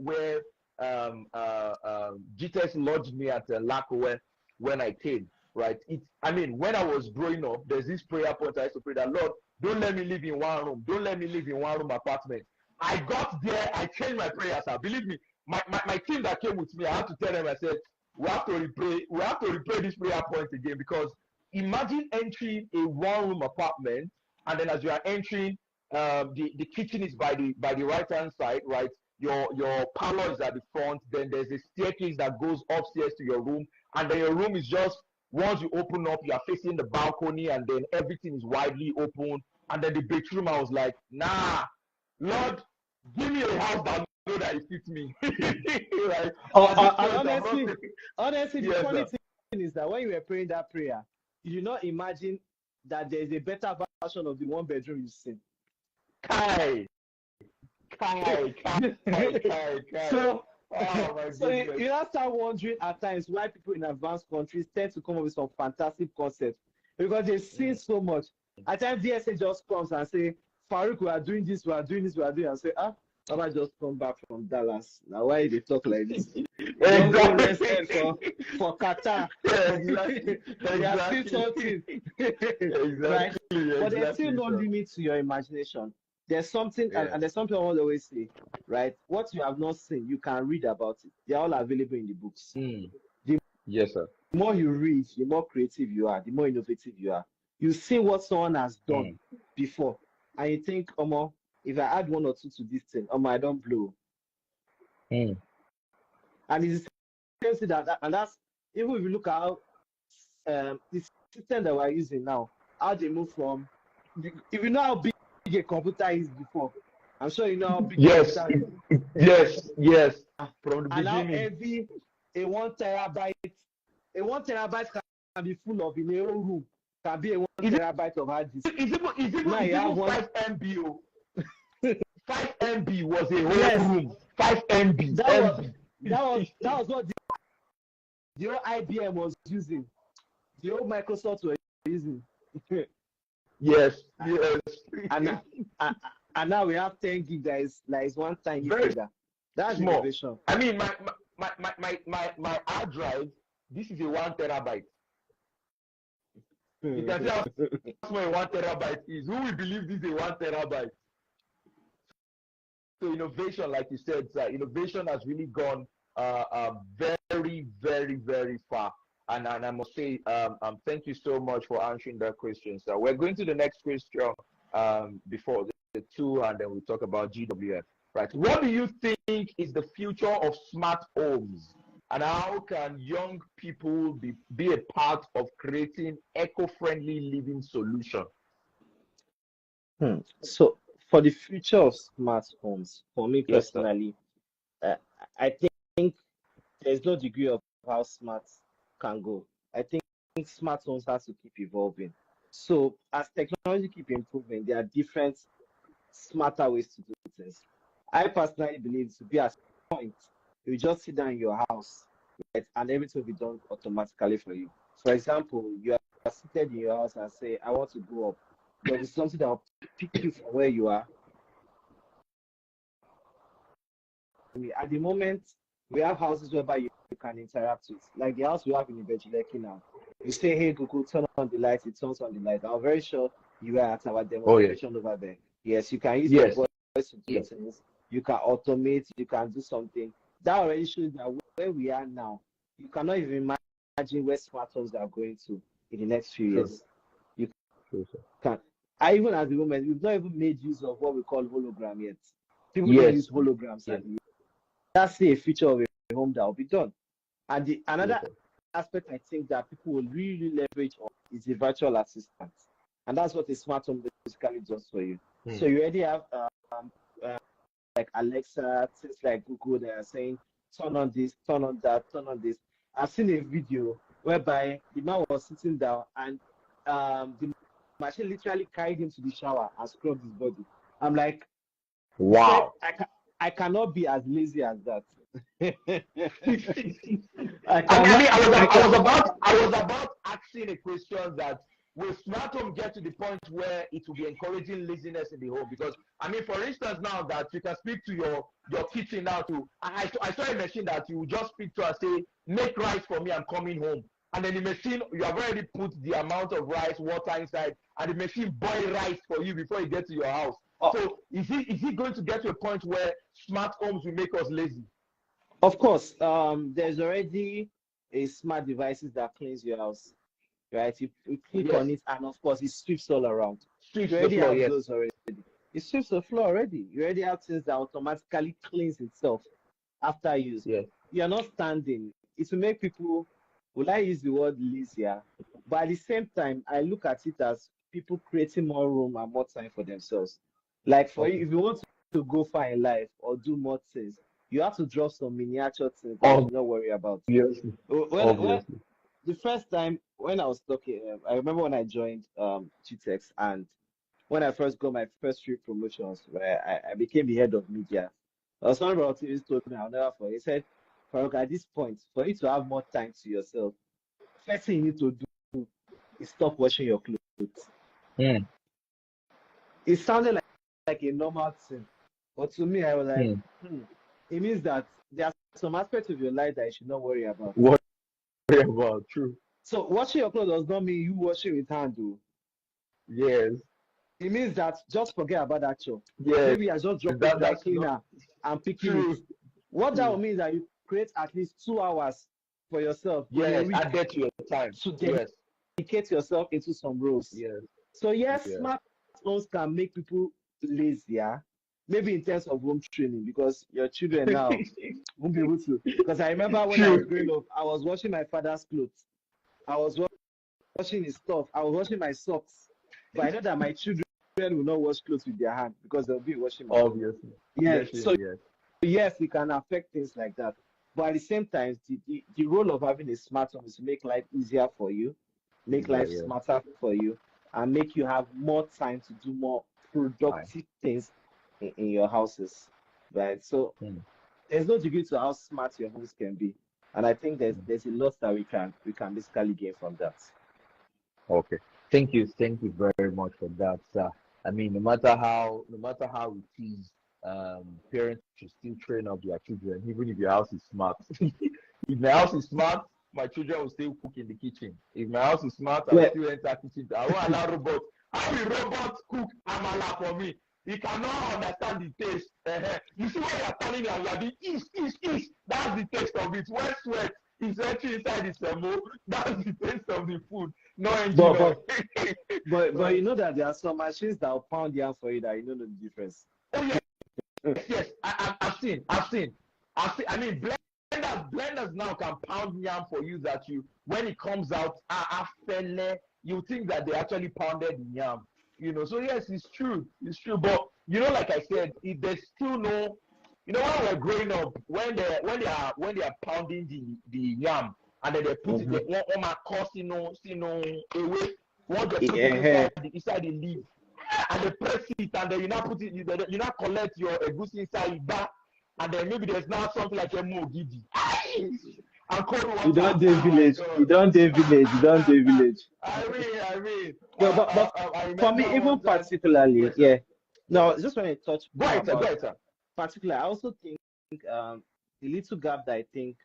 GTS lodged me at Lako when I came, right? I mean, when I was growing up, there's this prayer point I used to pray that, Lord, don't let me live in one room. Don't let me live in one room apartment. I got there, I changed my prayers. Believe me, my team that came with me, I had to tell them, I said, we have to replay this prayer point again, because imagine entering a one-room apartment, and then as you are entering, the kitchen is by the right-hand side, right? Your parlor is at the front. Then there's a staircase that goes upstairs to your room, and then your room is just, once you open up, you are facing the balcony, and then everything is widely open. And then the bedroom, I was like, nah, Lord, give me a house that I know that it fits me. Right? Honestly, the Yes, funny sir. thing is that when you were praying that prayer, you did not imagine that there is a better version of the one bedroom you've seen. Kai. So, oh my so you goodness. now start wondering at times why people in advanced countries tend to come up with some fantastic concepts, because they've seen so much. At times, DSA just comes and say, Farouk, we are doing this, we are doing this, we are doing, and say, Baba just come back from Dallas. Now, why they talk like this? Don't go rest for Qatar. Yeah, exactly. They are still talking. Right? But there's still no limit to your imagination. There's something, and there's something I always say, right? What you have not seen, you can read about it. They're all available in the books. Yes, sir. The more you read, the more creative you are, the more innovative you are. You see what someone has done before, and you think, Omo, if I add one or two to this thing, I don't blow. And it's the same thing and that's, even if you look at how the system that we're using now, how they move from, if you know how big a computer is before, I'm sure you know how big yes. a computer is. Yes. From the and beginning. how heavy a 1 terabyte can be full of in a whole room. Can be a 1 terabyte of hard disk. It's even 5 MB. 5 MB was a whole room. 5 MB. That was what the old IBM was using. The old Microsoft were using. Yes. And now we have 10 gig that is like one time bigger. That's small. Innovation. I mean, my hard drive, this is a 1 terabyte. You can see how small 1 terabyte is. Who will believe this is a 1 terabyte? So innovation, like you said, sir, innovation has really gone very, very, very far. And I must say, thank you so much for answering that question, sir. We're going to the next question before the two, and then we'll talk about GWF. Right. What do you think is the future of smart homes? And how can young people be a part of creating eco-friendly living solution? So for the future of smart homes, for me personally, I think there's no degree of how smart can go. I think smart homes has to keep evolving. So as technology keep improving, there are different smarter ways to do things. I personally believe to be at a point, you just sit down in your house, right, and everything will be done automatically for you. For example, you are seated in your house and say, I want to go up. There is something that will pick you from where you are. At the moment, we have houses whereby you can interact with, like the house we have in Ibejileki now. You say, hey, Google, turn on the light, it turns on the light. I'm very sure you are at our demonstration over there. Yes, you can use your voice to do things. You can automate, you can do something. that already shows that where we are now, you cannot even imagine where smartphones are going to in the next few True. years. You True, sir. can. I even at the moment, we've not even made use of what we call hologram yet. People don't Yes. use holograms Yes. and that's a feature of a home that will be done. And the Yes, another sir. aspect I think that people will really leverage on is the virtual assistant, and that's what a smart home basically does for you. So you already have uh, like Alexa, things like Google that are saying turn on this, turn on that, turn on this. I've seen a video whereby the man was sitting down and the machine literally carried him to the shower and scrubbed his body. I'm like, Wow. I cannot be as lazy as that. I I mean, cannot. I I was about asking a question that will smart home get to the point where it will be encouraging laziness in the home? Because I mean, for instance, now that you can speak to your kitchen now to, I saw a machine that you just speak to and say, make rice for me, I'm coming home. And then the machine, you have already put the amount of rice, water inside, and the machine boil rice for you before you get to your house. So is it going to get to a point where smart homes will make us lazy? Of course, there's already a smart devices that cleans your house, right? You click Yes. on it, and of course, it sweeps all around. Sweeps You the already floor, have yes. those already. It sweeps the floor already. You already have things that automatically cleans itself after use. Yes. You're not standing. It will make people, will I use the word lazier? But at the same time, I look at it as people creating more room and more time for themselves. Like for you, Okay. if you want to go far in life or do more things, you have to drop some miniature things that you should not worry about. Obviously. When Obviously. the first time when I was talking, I remember when I joined GTEx and when I first got my first three promotions, where I became the head of media. One of our teams told me, I'll never forget. He said, Farouk, at this point, for you to have more time to yourself, first thing you need to do is stop washing your clothes. Mm. It sounded like a normal thing, but to me, I was like, Mm. it means that there are some aspects of your life that you should not worry about. What about? True. So washing your clothes does not mean you washing with hand, though. Yes. It means that just forget about that chore. Yes. Maybe I just drop it dry That's not cleaner and picking it. true. What that True. will mean is that you create at least 2 hours for yourself in a Yes. week Add to your time. to Yes. dedicate yourself into some roles. Yes. So yes, Yes. smartphones can make people lazier, maybe in terms of home training, because your children now won't be able to. Because I remember when I was True. growing up, I was washing my father's clothes. I was washing his stuff. I was washing my socks. But I know that my children will not wash clothes with their hand because they'll be washing machine. Obviously. Yeah. Yes. So Yes. yes, it can affect things like that. But at the same time, the role of having a smartphone is to make life easier for you, make Yeah. life Yeah. smarter for you, and make you have more time to do more Fine. productive things in your houses. Right. So Mm. there's no degree to how smart your homes can be. And I think Mm. there's a lot that we can basically gain from that. Okay. Thank you. Thank you very much for that, sir. I mean, no matter how it is, parents should still train up their children, even if your house is smart. If my house is smart, my children will still cook in the kitchen. If my house is smart, I will Well, still enter kitchen. I won't allow robots. How will robots cook amala for me? He cannot understand the taste. You see what you're telling me? You are doing east. That's the taste of it. When sweat is entering inside the semo, that's the taste of the food. No engine but oil. but you know that there are some machines that will pound yam for you that you don't know the difference. Oh yes. I've seen. I mean, blenders now can pound yam for you that you, when it comes out, you think that they actually pounded the yam. So yes, it's true. But like I said, if there's still no, when we're growing up, when they are pounding the yam and then they put it, Mm-hmm. one my cost, away, what they put it Yeah. inside the leaf, and they press it, and then you now put it, you now collect your egusi inside that, and then maybe there's now something like a mogidi. And cold water. You don't do Oh my village. God. You don't do village. You don't do village. I mean, But I for me, remember even one time. particularly, Yes, sir. yeah. No, I just want to touch Go more ahead, sir. Go about ahead, sir. particular. I also think the little gap that I think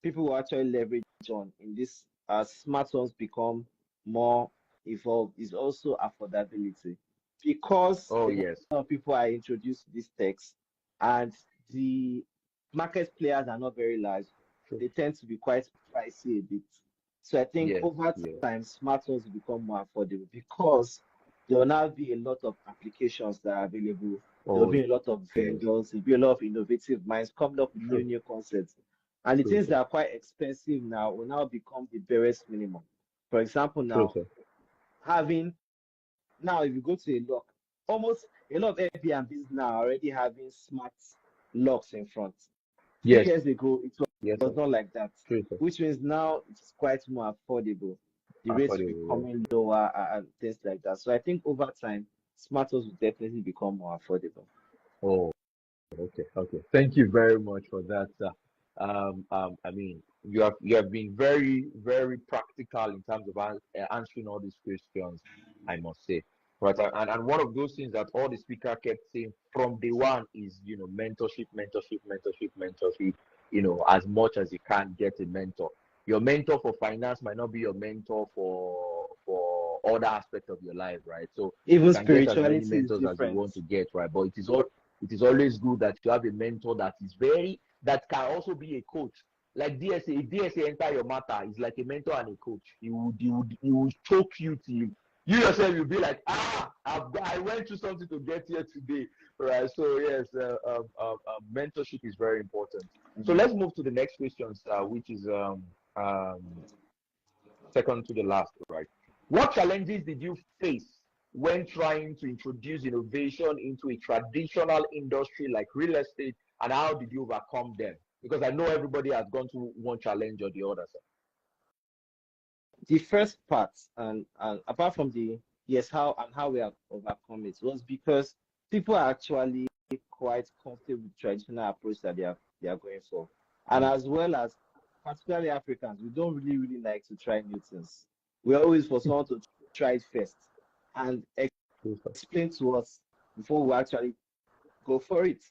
people will actually leverage on in this as smartphones become more evolved is also affordability, because Oh a lot yes. of people are introduced to these techs and the market players are not very large. True. They tend to be quite pricey a bit. So I think Yes, over yes, time, smartphones will become more affordable because there will now be a lot of applications that are available. There will oh be a lot of yes, vendors. There will be a lot of innovative minds coming up with true, new concepts. And the true, things sir, that are quite expensive now will now become the barest minimum. For example, true, now sir. having now if you go to a lock, almost a lot of Airbnbs now are already having smart locks in front. Few Yes, years ago, it yes, was sir. not like that, True, sir. which means now it's quite more affordable. The rates will be Affordable, yes. coming lower and things like that. So I think over time, smartphones will definitely become more affordable. Oh, okay, okay. Thank you very much for that, sir. I mean, you have been very, very practical in terms of answering all these questions, I must say. Right, and one of those things that all the speaker kept saying from day one is, mentorship, mentorship, mentorship, mentorship. As much as you can get a mentor. Your mentor for finance might not be your mentor for other aspects of your life, right? So you Even can get as many spirituality is mentors as you different. want to get, right? But it is always good that you have a mentor that can also be a coach. Like DSA, if DSA enter your matter, it's like a mentor and a coach. He would choke you till you yourself you'll be like, I went through something to get here today, right? So yes, mentorship is very important. So Mhm. let's move to the next questions, which is um, second to the last, right? What challenges did you face when trying to introduce innovation into a traditional industry like real estate, and how did you overcome them? Because I know everybody has gone through one challenge or the other, sir. The first part, and apart from the yes, how we have overcome it, was because people are actually quite comfortable with traditional approach that they are going for, and Mm. as well as particularly Africans, we don't really like to try new things. We're always for someone to try it first and Yes, sir. explain to us before we actually go for it.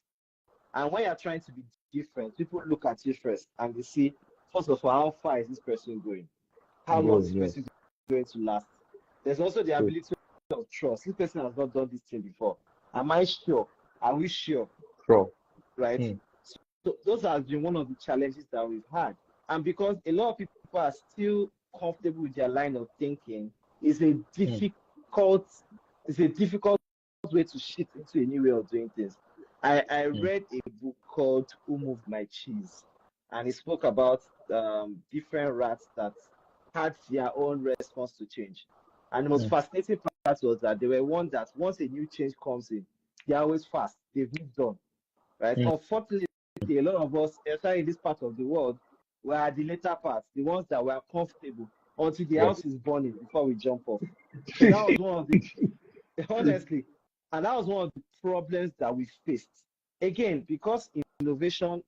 And when you're trying to be different, people look at you first and they see, first of all, how far is this person going? How long is Good, this yes. person going to last? There's also the True, ability of trust. This person has not done this thing before. Am I sure? Are we sure? true. Right? Mm, So those have been one of the challenges that we've had. And because a lot of people are still comfortable with their line of thinking, it's a mm, difficult, it's a difficult way to shift into a new way of doing things. I mm, read a book called Who Moved My Cheese, and it spoke about different rats that had their own response to change. And the most mm, fascinating part was that they were one that once a new change comes in, they're always fast. They've moved on, right? mm. Unfortunately, a lot of us, especially in this part of the world, were at the later part, the ones that were comfortable until the Yes. house is burning before we jump off. So that was one of the honestly, and that was one of the problems that we faced. Again, because innovation,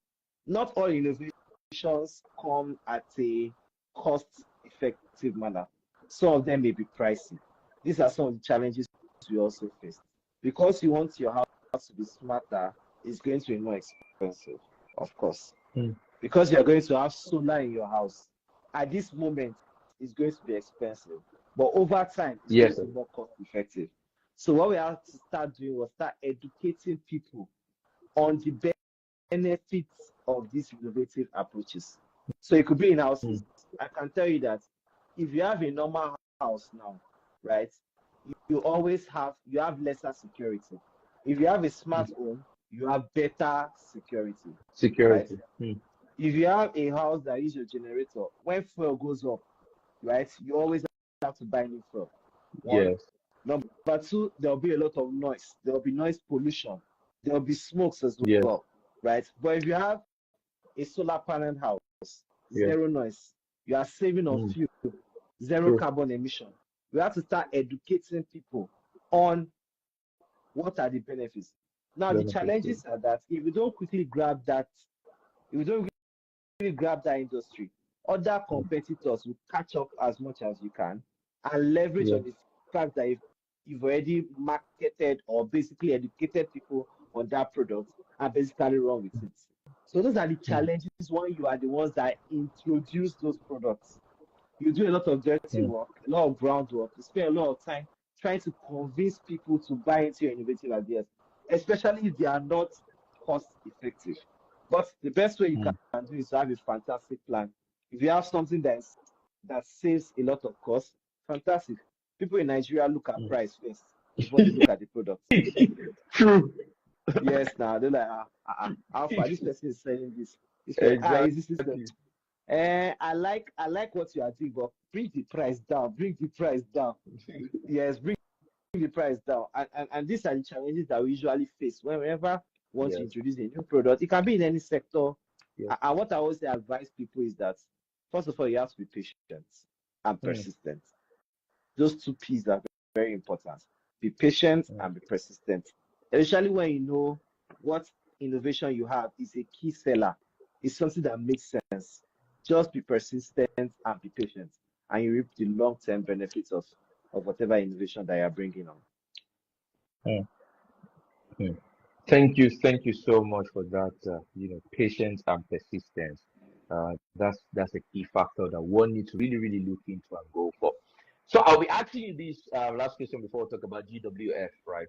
not all innovations come at a cost-effective manner. Some of them may be pricey. These are some of the challenges we also faced. Because you want your house to be smarter, it's going to be more expensive, of course. Mm. Because you're going to have solar in your house, at this moment, it's going to be expensive. But over time, it's going Yes, to sir. be more cost effective. So what we have to start doing was start educating people on the benefits of these innovative approaches. So it could be in houses. Mm, I can tell you that if you have a normal house now, right, you have lesser security. If you have a mm. smart home, you have better security, right? Security. Mm. If you have a house that uses your generator, when fuel goes up, right, you always have to buy new fuel. One. Yes, Number two, there'll be a lot of noise. There'll be noise pollution. There'll be smokes as yes, well, right? But if you have a solar panel house, yes. zero noise, you are saving on Mm. fuel, zero True. carbon emission. We have to start educating people on what are the benefits. Now, the Benefits. Yes. challenges are that if you don't quickly grab that, if you don't really grab that industry, other Mm. competitors will catch up as much as you can and leverage Yes. on the fact that you've already marketed or basically educated people on that product and basically run with it. So those are the Mm. challenges when you are the ones that introduce those products. You do a lot of dirty Mm. work, a lot of groundwork, you spend a lot of time trying to convince people to buy into your innovative ideas, especially if they are not cost effective. But the best way you Mm. can do is to have a fantastic plan. If you have something that saves a lot of cost, fantastic. People in Nigeria look at Mm. price first before they look at the product. True. Yes, now they're like, how far this person is selling this? This person, is this system? Exactly. I like what you are doing, but bring the price down. Bring the price down. Yes, bring the price down. And these are the challenges that we usually face whenever we want to Yes. introduce a new product. It can be in any sector. Yes. And what I always advise people is that first of all, you have to be patient and Mm. persistent. Those two P's are very important. Be patient Mm. and be persistent. Especially when you know what innovation you have is a key seller. It's something that makes sense. Just be persistent and be patient, and you reap the long-term benefits of whatever innovation that you're bringing on. Mm. Mm. Thank you so much for that. Patience and persistence. That's a key factor that one needs to really look into and go for. So I'll be asking you this last question before we talk about GWF, right?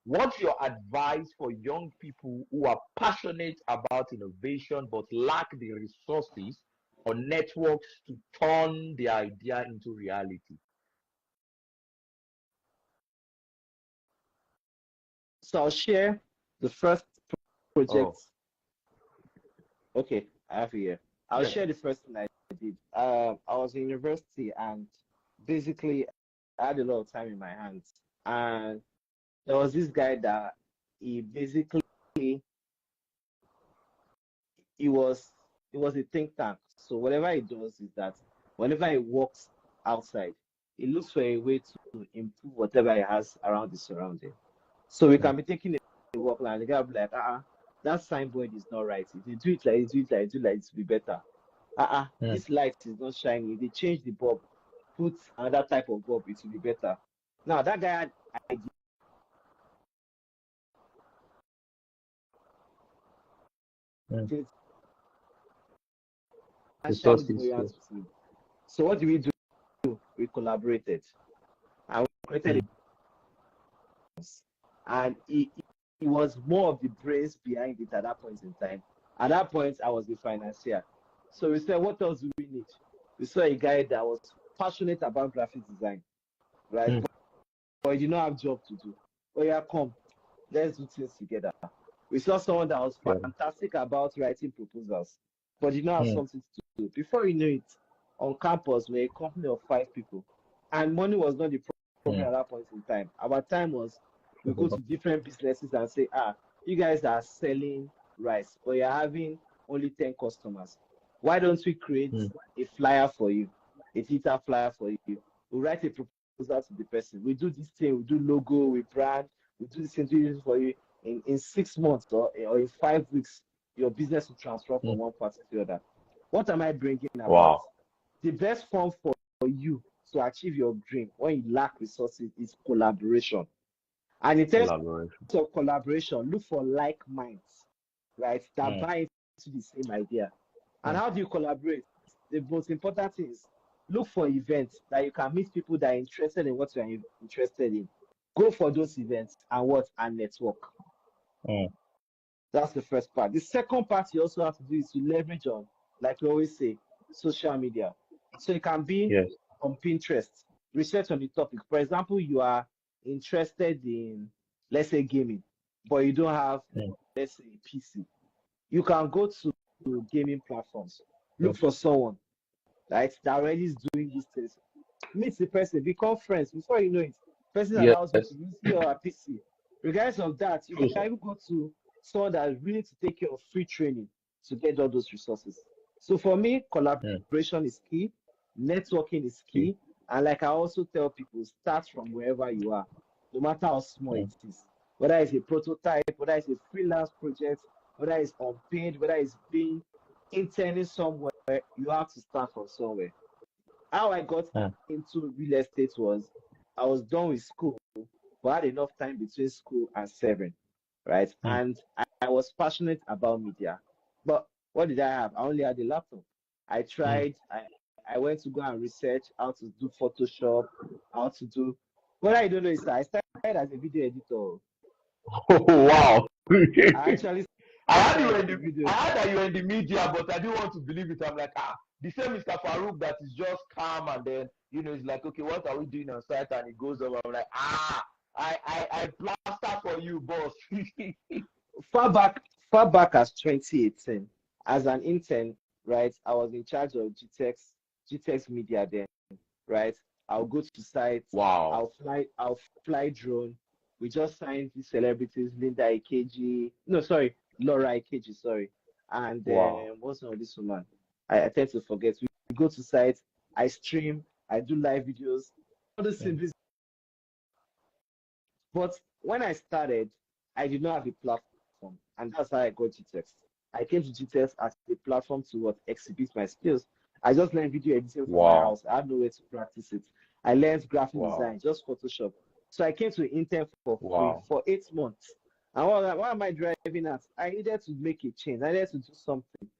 What's your advice for young people who are passionate about innovation but lack the resources or networks to turn their idea into reality? So I'll share the first project. Oh, Okay, I have it here. I'll yes. share the first thing I did. I was in university and basically I had a lot of time in my hands. And there was this guy that he basically he was it was a think tank. So whatever he does is that whenever he walks outside, he looks for a way to improve whatever he has around the surrounding. So we Mm. can be taking a walk and the guy will be like, that signboard is not right. If you do it like this, do it like this, do it like this, to be better. Mm. This light is not shining. If they change the bulb, put another type of bulb, it will be better. Now that guy had Mm. ideas financially Resources, buoyant yes. with him. So what do? We collaborated and we created Mm. it. And he was more of the brains behind it at that point in time. At that point, I was the financier. So we said, what else do we need? We saw a guy that was passionate about graphic design, right? Mm. But he did not have job to do. Oh yeah, come, let's do things together. We saw someone that was Yeah. fantastic about writing proposals, but did not have Mm. something to do. Before you knew it, on campus, we're a company of 5 people. And money was not the problem Mm. at that point in time. Our time was we go to different businesses and say, you guys are selling rice, but you're having only 10 customers. Why don't we create Mm. a flyer for you, a theater flyer for you? We write a proposal to the person. We do this thing, we do logo, we brand, we do this thing, do this for you. In 6 months or in 5 weeks, your business will transfer from Mm. one part to the other. What am I bringing about? Wow. The best form for you to achieve your dream when you lack resources is collaboration. And in terms Collaboration. of collaboration, look for like minds, right? That Mm. buy into the same idea. And Mm. how do you collaborate? The most important thing is look for events that you can meet people that are interested in what you are interested in. Go for those events and network. Mm. That's the first part. The second part you also have to do is to leverage on, like we always say, social media. So it can be Yes. on Pinterest, research on the topic. For example, you are interested in, let's say, gaming, but you don't have, Mm. let's say, a PC. You can go to gaming platforms, look Mm. for someone, right, that already is doing these things. Meet the person, become friends. Before you know it, person Yes. allows you to use your PC. Regardless of that, you True, can sir. even go to someone that is willing to take care of free training to get all those resources. So for me, Mm. collaboration is key, networking is Okay. key, and like I also tell people, start from wherever you are, no matter how small Mm. it is. Whether it's a prototype, whether it's a freelance project, whether it's unpaid, whether it's being interning somewhere, you have to start from somewhere. How I got Mm. into real estate was I was done with school, but I had enough time between school and serving, right? Mm. And I was passionate about media. But what did I have? I only had a laptop. I Mm. tried, I went to go and research how to do Photoshop, how to do what I don't know is that I started as a video editor. Oh, wow. I actually I had you Sometimes in the the, video. I had that you were in the media, but I didn't want to believe it. I'm like, the same Mr. Farouk that is just calm, and then it's like, okay, what are we doing on site? And he goes over. I'm like, I plaster for you, boss. Far back, far back as 2018, as an intern, right? I was in charge of GTEx Media then, right? I'll go to sites, Wow. I'll fly drone. We just signed these celebrities, Linda Ikeji, no, sorry, Laura Ikeji, sorry. And Wow. what's the name of this woman? I tend to forget. We go to sites, I stream, I do live videos, all those things. But when I started, I did not have a platform, and that's how I got GTEx. I came to GTEx as a platform to exhibit my skills. I just learned video editing from my Wow. house. I had nowhere to practice it. I learned graphic Wow. design, just Photoshop. So I came to intern for free Wow. for 8 months. And what am I driving at? I needed to make a change. I needed to do something,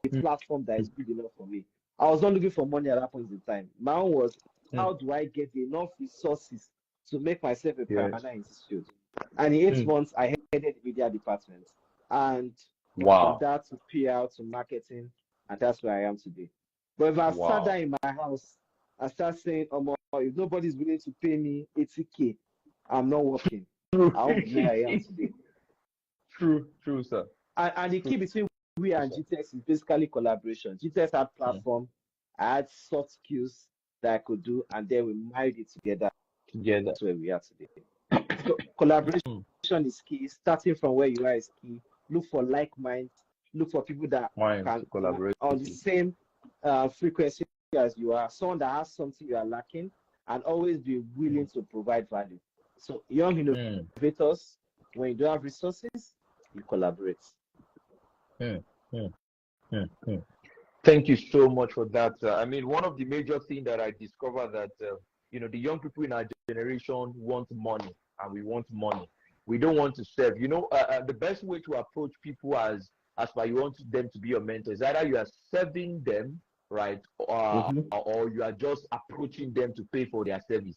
a platform that is good enough for me. I was not looking for money at that point in time. My own was, how do I get enough resources to make myself a Yes. pioneer in this field? And in 8 months, I headed the media department. And from Wow. that to PR to marketing, and that's where I am today. But if I sat Wow. down in my house and start saying, if nobody's willing to pay me 80K, I'm not working. True. I won't be where I am today. True, sir. And the key between we and GTEx is basically collaboration. GTEx had platform, I had soft skills that I could do, and then we married it together. That's where we are today. So collaboration is key. Starting from where you are is key. Look for like minds. Look for people that can collaborate on the same frequency as you are. Someone that has something you are lacking, and always be willing to provide value. So young innovators, when you don't have resources, you collaborate. Thank you so much for that. I mean, one of the major things that I discovered that the young people in our generation want money, and we want money. We don't want to serve. The best way to approach people as far you want them to be your mentors, either you are serving them, right, or you are just approaching them to pay for their service.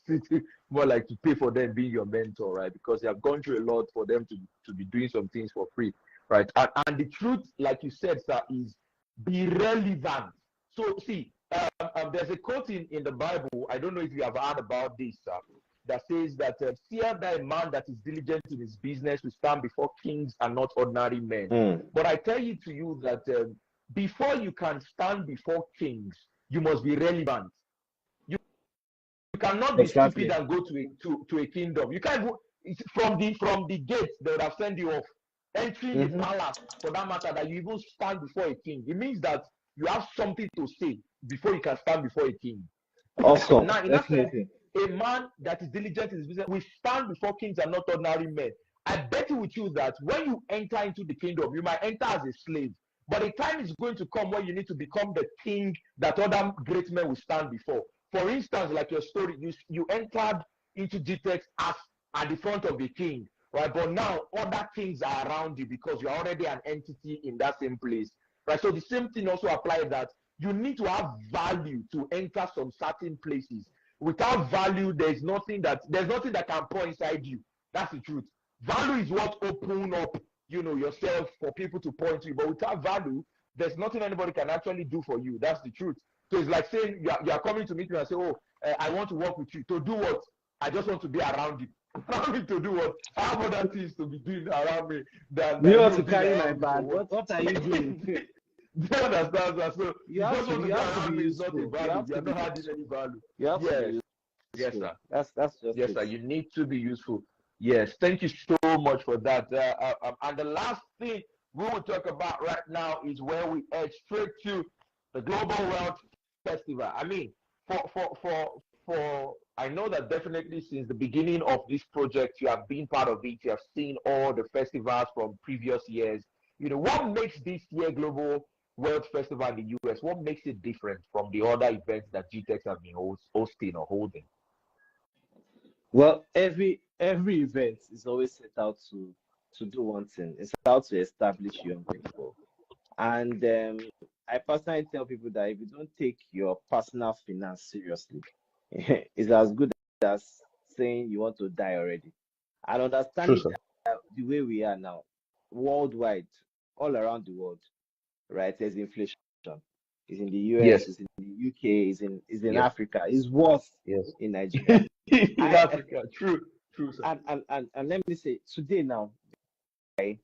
More like to pay for them being your mentor, right? Because they have gone through a lot for them to be doing some things for free, right? And the truth, like you said, sir, is be relevant. So see, there's a quote in the Bible. I don't know if you have heard about this, that says that fear thy man that is diligent in his business will stand before kings and not ordinary men. But I tell you that before you can stand before kings, you must be relevant. You cannot be stupid and go to a kingdom. You can't go from the gate. They would have sent you off. Entering the palace, for that matter, that you even stand before a king. It means that you have something to say before you can stand before a king. Awesome. Now, in that sense, a man that is diligent in his business will stand before kings and not ordinary men. I bet you with you that when you enter into the kingdom, you might enter as a slave. But the time is going to come when you need to become the king that other great men will stand before. For instance, like your story, you entered into GTEx as at the front of the king, right? But now other kings are around you because you're already an entity in that same place, right? So the same thing also applies, that you need to have value to enter some certain places. Without value, there's nothing that can pour inside you. That's the truth. Value is what open up, yourself for people to point to you. But without value, there's nothing anybody can actually do for you. That's the truth. So it's like saying you are coming to meet me and say, I want to work with you. To do what? I just want to be around you. Around me to do what? I have other things to be doing around me than you want to carry my bag. What are you doing? Do you understand that? So you have to be useful. Not a value. You are not adding any value. You have to be useful. Yes, sir. That's just yes, sir. You need to be useful. Yes, thank you so much for that. And the last thing we will talk about right now is where we head straight to the Global Wealth Festival. I mean, for I know that definitely since the beginning of this project, you have been part of it. You have seen all the festivals from previous years. What makes this year Global Wealth Festival in the US? What makes it different from the other events that GTEx have been hosting or holding? Well, every event is always set out to do one thing. It's out to establish young people. And I personally tell people that if you don't take your personal finance seriously, it's as good as saying you want to die already. I understand that the way we are now, worldwide, all around the world, right? There's inflation. It's in the Yes. US, it's in the UK, it's in Yes. Africa. It's worse Yes. in Nigeria. In I Africa. True. True, sir. and let me say today now, I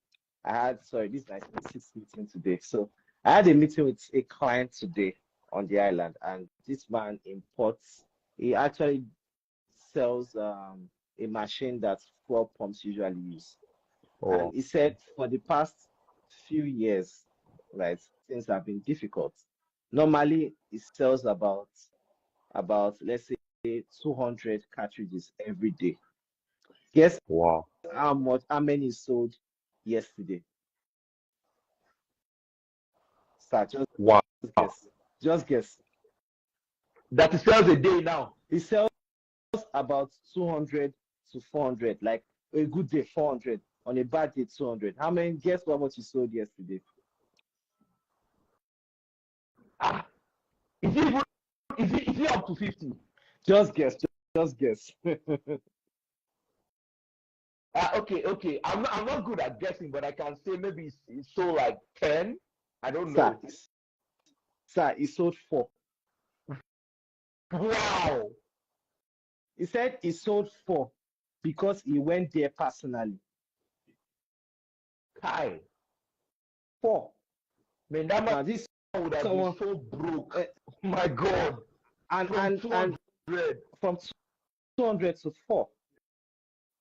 had sorry, this is my sixth meeting today. So I had a meeting with a client today on the island, and this man imports. He actually sells a machine that fuel pumps usually use. And Oh, he said for the past few years, right, things have been difficult. Normally, it sells about let's say 200 cartridges every day. Guess wow. how many sold yesterday? Sir, just Wow. guess. Just guess. That is sells a day now. He sells about 200 to 400, like a good day 400, on a bad day 200. How many? Guess how much he sold yesterday? Ah, is it even, is it up to 50? Just guess. Just guess. Okay. I'm not good at guessing, but I can say maybe it's so like 10. I don't Sir, know. sir, he sold 4. Wow. He said he sold 4 because he went there personally. Kai. 4. Man, that Now man this would have been someone so broke. uh, Oh my God. and From and 200. from 200 to 4.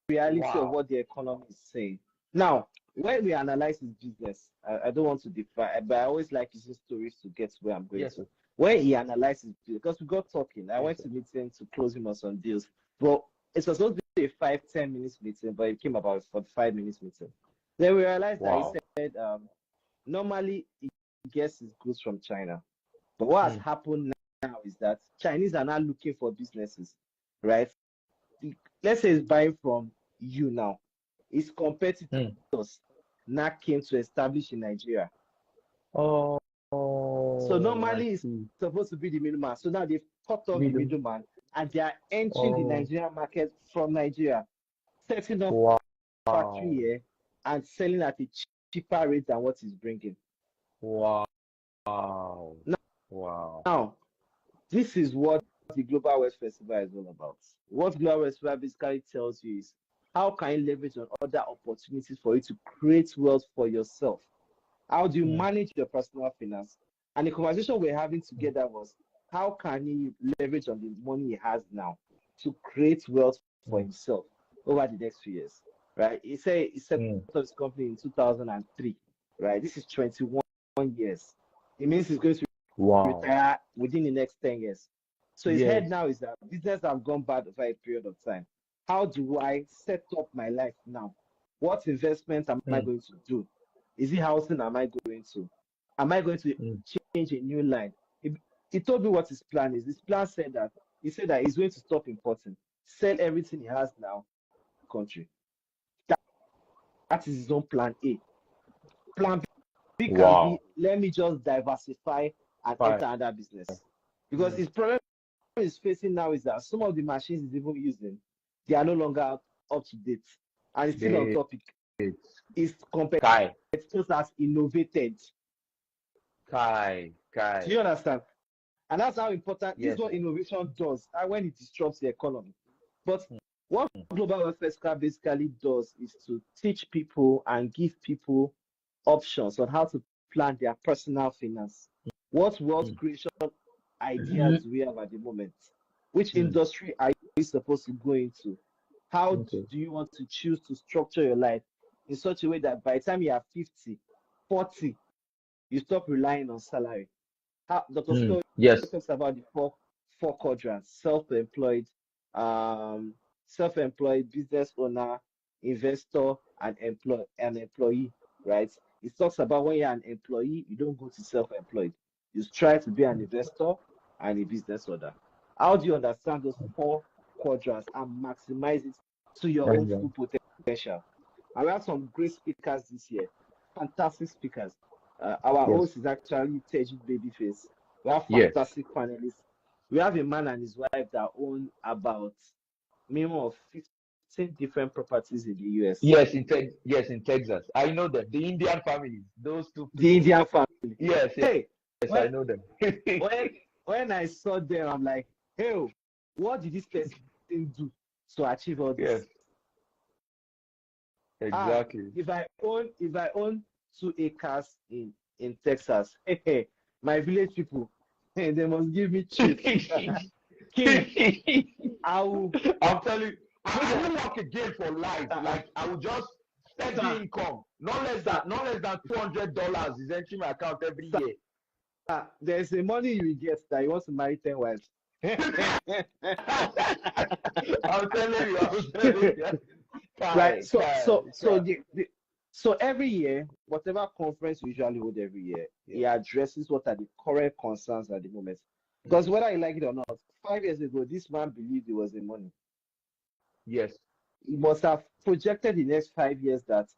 Reality of Wow. what the economy is saying. Now, when we analyze his business, I don't want to define, but I always like using stories to get where I'm going Yes, to. sir. When he analyzes, because we got talking, I Yes, went sir. to meeting to close him on some deals. But it was supposed to be a 5-10 minutes meeting, but it came about a 45 minutes meeting. Then we realized that he Wow. said normally he gets his goods from China. But what has Mm. happened now is that Chinese are now looking for businesses, right? Let's say it's buying from you now. His competitors now came to establish in Nigeria. Oh, So I normally it's see. supposed to be the middleman. So now they've cut off the Middle. middleman and they are entering the Oh, Nigerian market from Nigeria, setting up wow. factory here and selling at a cheaper rate than what he's bringing. Wow. Now, Wow. now this is what the Global West Festival is all about. What Global West Festival basically tells you is how can you leverage on other opportunities for you to create wealth for yourself? How do you manage your personal finance? And the conversation we're having together was how can he leverage on the money he has now to create wealth for himself over the next few years, right? He said he set up his company in 2003, right? This is 21 years. It means he's going to Wow. retire within the next 10 years. So his Yes. head now is that business have gone bad over a period of time. How do I set up my life now? What investments am I going to do? Is it housing am I going to? Am I going to change a new line? He told me what his plan is. His plan said that he's going to stop importing, sell everything he has now in the country. That is his own plan A. Plan B can Wow. be, let me just diversify and Fine. enter another business. Because his problem is facing now is that some of the machines he's even using, they are no longer up to date. And it's still on topic. His competitors has innovated. Kai. Do you understand? And that's how important Yes, this is what sir. innovation does when it disrupts the economy. But what Global Welfare Scrap basically does is to teach people and give people options on how to plan their personal finance. What wealth creation ideas do we have at the moment? Which industry are you supposed to go into? How do you want to choose to structure your life in such a way that by the time you are 50, 40, you stop relying on salary? Dr. Scott Yes. talks about the four quadrants: self-employed, business owner, investor, and employee. Right? It talks about when you're an employee, you don't go to self-employed. You try to be an investor and a business owner. How do you understand those 4 quadrants and maximize it to your own full potential? And we have some great speakers this year, fantastic speakers. Our host is actually Teji Babyface. We have fantastic panelists. We have a man and his wife that own about minimum of 50 seen different properties in the US. Yes, in Texas. I know them. The Indian families. Those two The Indian family. Yes, Hey, yes, I when, know them. when I saw them, I'm like, hey, what did this person do to achieve all Yes, this? exactly. If I own 2 acres in Texas, hey, my village people, hey, they must give me chief. King, I will. I'm telling you, I will work again for life. Like I will just steady Sir. income. Not less than $200 is entering my account every year. There's a money you will get that you want to marry 10 wives. I'm telling you. Right. So every year, whatever conference we usually hold every year, he addresses what are the current concerns at the moment. Because whether you like it or not, 5 years ago, this man believed it was the money. Yes. He must have projected the next 5 years that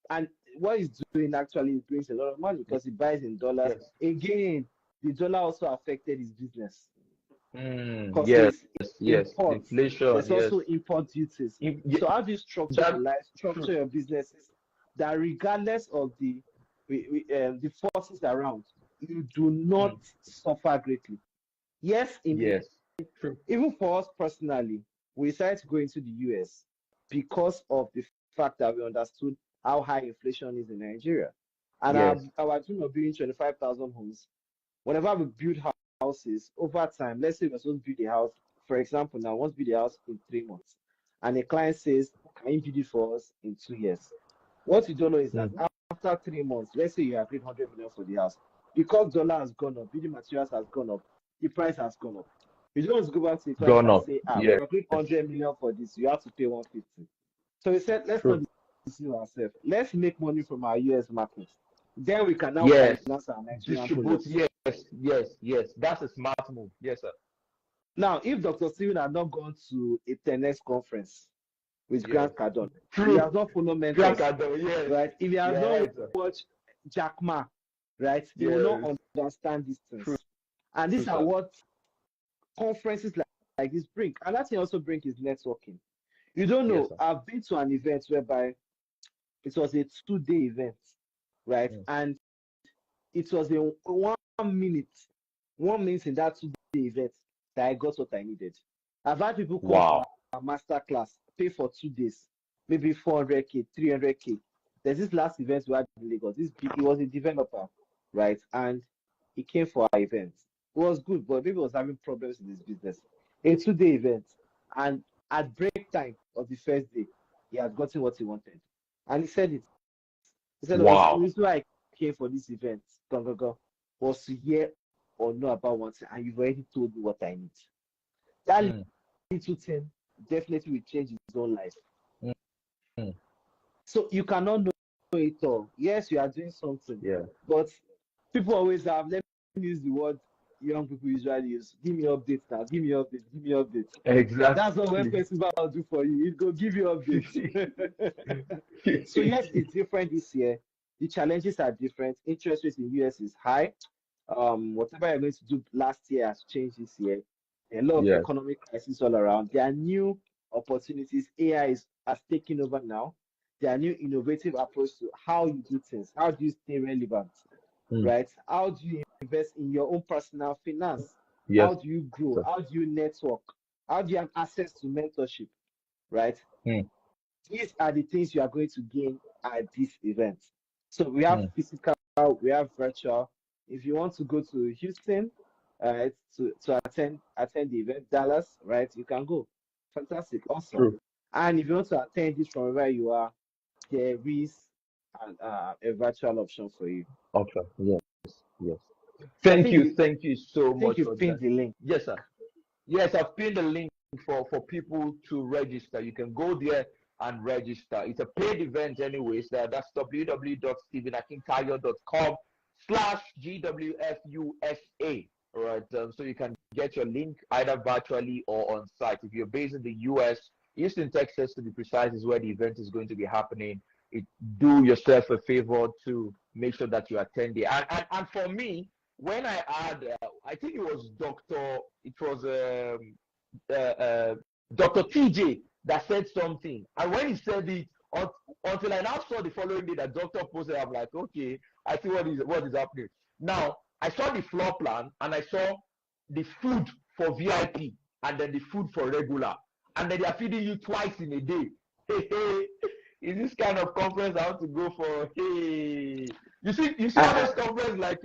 and what he's doing actually brings a lot of money because he buys in dollars. Yes. Again, the dollar also affected his business. Yes. Imports. Inflation. There's also import duties. So how do you structure your life, structure your businesses that regardless of the forces around, you do not suffer greatly? Yes, indeed. True. Even for us personally, we decided to go into the US because of the fact that we understood how high inflation is in Nigeria. And our dream of building 25,000 homes, whenever we build houses over time, let's say we're supposed to build a house, for example, now, want to build a house in 3 months, and a client says, can you build it for us in 2 years? What you don't know is that after 3 months, let's say you have paid 100 million for the house, because dollar has gone up, building materials has gone up, the price has gone up. You don't want to go back to the client and say, we have paid 100 million for this, you have to pay 150. So we said, let's not deceive ourselves. Let's make money from our US market. Then we can now finance our Nigerian products. Yes. That's a smart move. Yes, sir. Now, if Dr. Steven had not gone to a 10X conference with Grant Cardone, he has not followed mentors, right? If he has not watched Jack Ma, right? He will not understand these things. And these are what conferences like this bring. And that thing also brings is networking. You don't know. I've been to an event whereby it was a 2-day event, right? And it was a 1 minute in that 2-day event that I got what I needed. I've had people come for a master class, pay for 2 days, maybe 400K, 300K. There's this last event we had in Lagos. He was a developer, right? And he came for our event. It was good, but maybe he was having problems in his business. A 2-day event, and at break time of the first day, he had gotten what he wanted. And he said it. He said, the reason why I came for this event, was to hear or know about one thing, and you've already told me what I need. That little thing definitely will change his own life. So you cannot know it all. Yes, you are doing something. But people always have, let me use the word young people usually use, give me updates now, give me updates. Exactly. That's what Web Festival will do for you. It will give you updates. So yes, it's different this year. The challenges are different. Interest rates in the US is high. Whatever you're going to do last year has changed this year. A lot of economic crisis all around. There are new opportunities. AI has taken over now. There are new innovative approaches to how you do things. How do you stay relevant? Right? How do you invest in your own personal finance? How do you grow? How do you network? How do you have access to mentorship? Right? These are the things you are going to gain at this event. So we have physical, we have virtual. If you want to go to Houston to attend the event, Dallas, right? You can go. Fantastic, awesome. And if you want to attend this from where you are, there is a virtual option for you. Yes. Thank you so much. You pinned the link. Yes, sir. Yes, I've pinned the link for people to register. You can go there and register. It's a paid event anyways. That's www.stevenakintayo.com/GWFUSA. All right. So you can get your link either virtually or on site. If you're based in the US, Houston, Texas, to be precise, is where the event is going to be happening. Do yourself a favor to make sure that you attend it. And for me, when I had, I think it was Dr. TJ that said something. And when he said it, until I now saw the following day that doctor posted, I'm like, okay, I see what is happening. Now, I saw the floor plan and I saw the food for VIP and then the food for regular. And then they are feeding you twice in a day. Hey, hey, is this kind of conference I want to go for? Hey, you see all those conferences like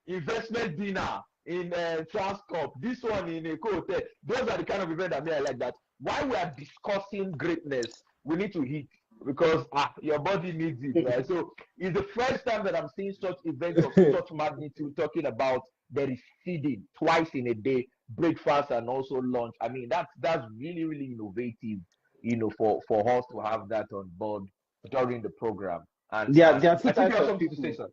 investment dinner in Transcorp, this one in a hotel. Those are the kind of events that I like that. While we are discussing greatness, we need to eat because your body needs it, right? So it's the first time that I'm seeing such events of such magnitude talking about there is feeding twice in a day, breakfast and also lunch. I mean, that's really, really innovative, for us to have that on board during the program. And There are I two think you types have of something to people. say, sir.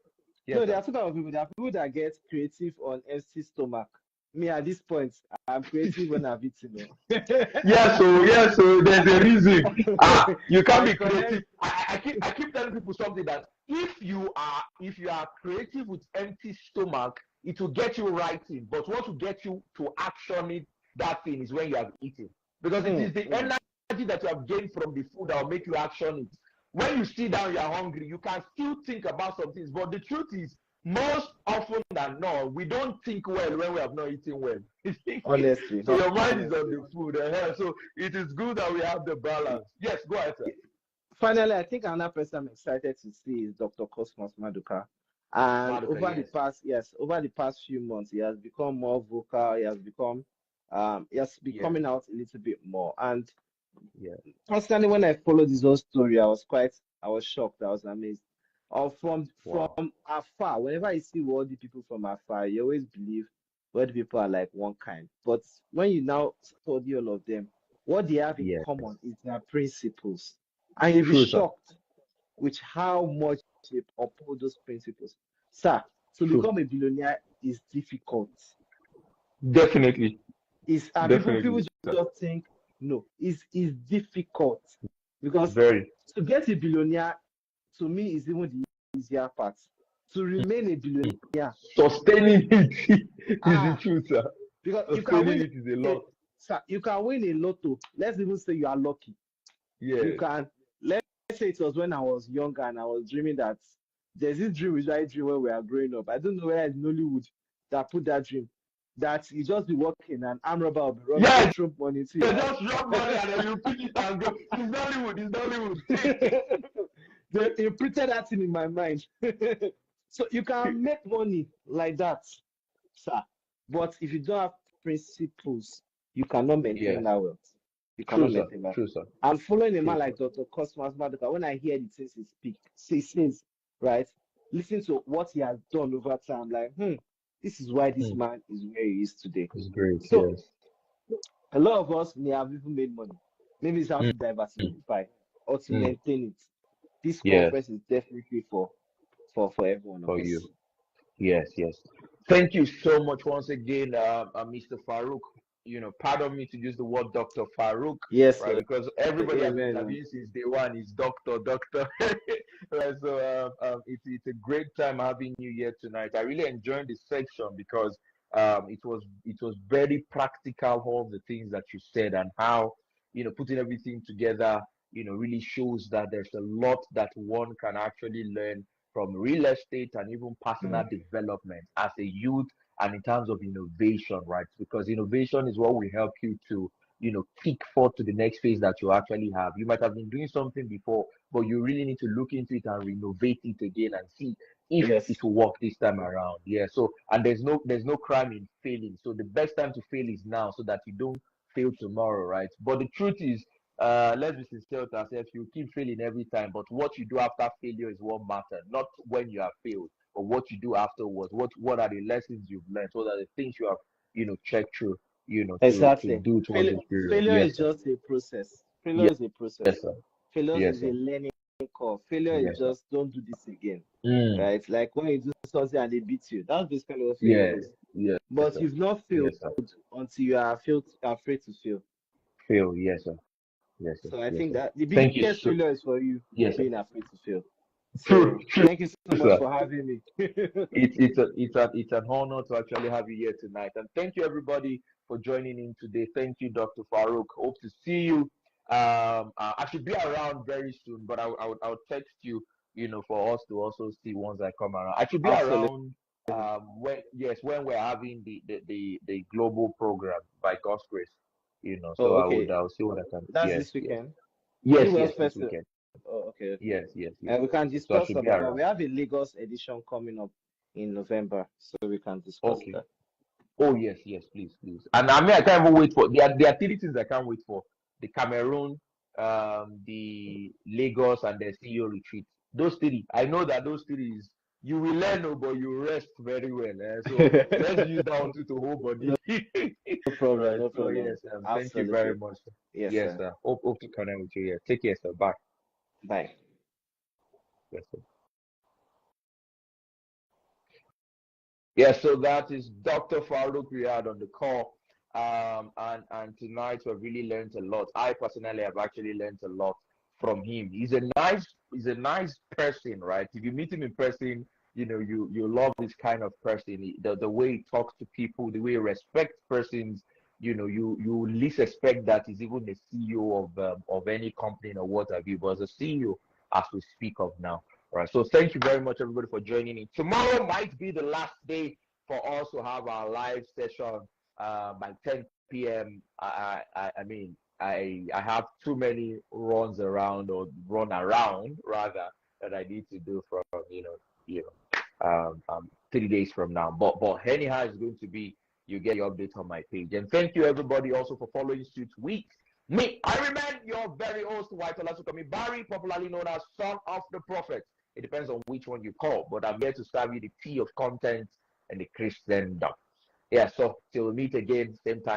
No, Yes, there sir. are two types of people. There are people that get creative on empty stomach. Me, at this point, I'm creative when I've eaten. So there's a reason. You can't I be connect. creative. I keep telling people something that if you are creative with empty stomach, it will get you writing. But what will get you to action it, that thing is when you have eaten. Because it is the energy that you have gained from the food that will make you action it. When you sit down, you are hungry, you can still think about some things. But the truth is, most often than not, we don't think well when we have not eaten well. Honestly, So your mind is on honestly. the food. So it is good that we have the balance. Yes, go ahead, sir. Finally, I think another person I'm excited to see is Dr. Cosmos Maduka. And Maduka, over yes. the past few months, he has become more vocal. He has been Yeah. coming out a little bit more. And Yeah. personally, when I followed this whole story, I was shocked. I was amazed. From Wow. afar, whenever you see worldly people from afar, you always believe worldly people are like one kind. But when you now study all of them, what they have in Yeah. common is their principles. And you'll be True, sir. shocked with how much they uphold those principles. Sir, to True. become a billionaire is difficult. Definitely. People Definitely, sir. just think no, it's difficult because Very. to get a billionaire to me is even the easier part. To remain a billionaire, Sustaining it is the truth, sir. because you can Sustaining win it is a lot. sir, you can win a lotto. Let's even say you are lucky. Yeah. You can, let's say it was when I was younger and I was dreaming that there's this dream which I dream when we are growing up. I don't know where in Nollywood that put that dream. That you just be working and arm robber will be running Yeah, through money to you your just drop money and then you pick it and go. It's Nollywood. They printed that thing in my mind. So you can make money like that, sir. But if you don't have principles, you cannot maintain that wealth. You cannot maintain that. True, sir. I'm following a man like Dr. Cosmas Maduka. When I hear the things he says, right, listen to what he has done over time, like, this is why this man is where he is today. It's great. So Yes. a lot of us may have even made money. Maybe it's how to diversify or to maintain it. This conference is definitely for everyone of us. You. Yes. Thank you so much once again, Mr. Farouk. Pardon me to use the word Dr. Farouk. Yes, right? Sir. Because everybody has been Amen. interviewed since day one is doctor. Right, so it's a great time having you here tonight. I really enjoyed this section because it was very practical, all the things that you said and how putting everything together really shows that there's a lot that one can actually learn from real estate and even personal development as a youth and in terms of innovation, right? Because innovation is what will help you to kick forward to the next phase that you actually have. You might have been doing something before, but you really need to look into it and renovate it again and see if it will work this time around. Yeah. So and there's no crime in failing. So the best time to fail is now, so that you don't fail tomorrow, right? But the truth is, let's be sincere with ourselves. You keep failing every time, but what you do after failure is what matters, not when you have failed, but what you do afterwards. What are the lessons you've learned? What are the things you have checked through? Exactly. To do towards this period. Failure Yes, is just a process. Failure yes, is a process. yes, sir. Failure Yes, is sir. a learning curve. Failure Yes, is just don't do this again. sir. Right? Like when you do something and they beat you. That's basically what failure is. Yes, But sir. you've not failed Yes, sir. until you are afraid to fail. Fail. Yes, sir. Yes, sir. So I Yes, think sir. that the Thank you, biggest sir. failure is for you Yes, sir. being afraid to fail. So True, thank you so much sir. for having me. It's an honor to actually have you here tonight, and thank you everybody for joining in today. Thank you, Dr. Farouk. Hope to see you I should be around very soon, but I'll text you, for us to also see once I come around. I should be Absolutely. around when we're having the global program by God's grace, Oh, so okay. I'll see what I can. That's Yes, this yes, weekend. yes, New Wealth yes, this Festival. weekend. Oh, okay, okay. Yes, yes, yes. And we can So I discuss should be about that. around. We have a Lagos edition coming up in November, so we can discuss Okay. that. Oh yes, yes, please, please. And I mean, I can't even wait for there are 3 things I can't wait for: the Cameroon, the Lagos, and the CEO retreat. Those 3, I know that those 3 is you will learn, but you rest very well. So let's use that one to hold body. No problem, Right. no So problem. yes, thank you very Absolutely. much. Yes, Yes, sir. sir. Hope to connect with you. Yeah. Take care, sir. Bye. Bye. Yes, sir. Yes, so that is Dr. Farouk Riyad on the call. And tonight we've really learned a lot. I personally have actually learned a lot from him. He's a nice person, right? If you meet him in person, you love this kind of person. The way he talks to people, the way he respects persons, you least expect that he's even the CEO of any company or what have you, but as a CEO, as we speak of now. Right. So thank you very much, everybody, for joining in. Tomorrow might be the last day for us to have our live session by 10 p.m. I mean, I have too many runs around or run around rather that I need to do from 3 days from now. But anyhow, it's going to be, you get your update on my page. And thank you everybody also for following Suit Week. Me, I remain your very host, White Olasukami Barry, popularly known as Son of the Prophet. It depends on which one you call, but I'm here to serve you the tea of content and the Christendom. Yeah, so till we meet again, same time,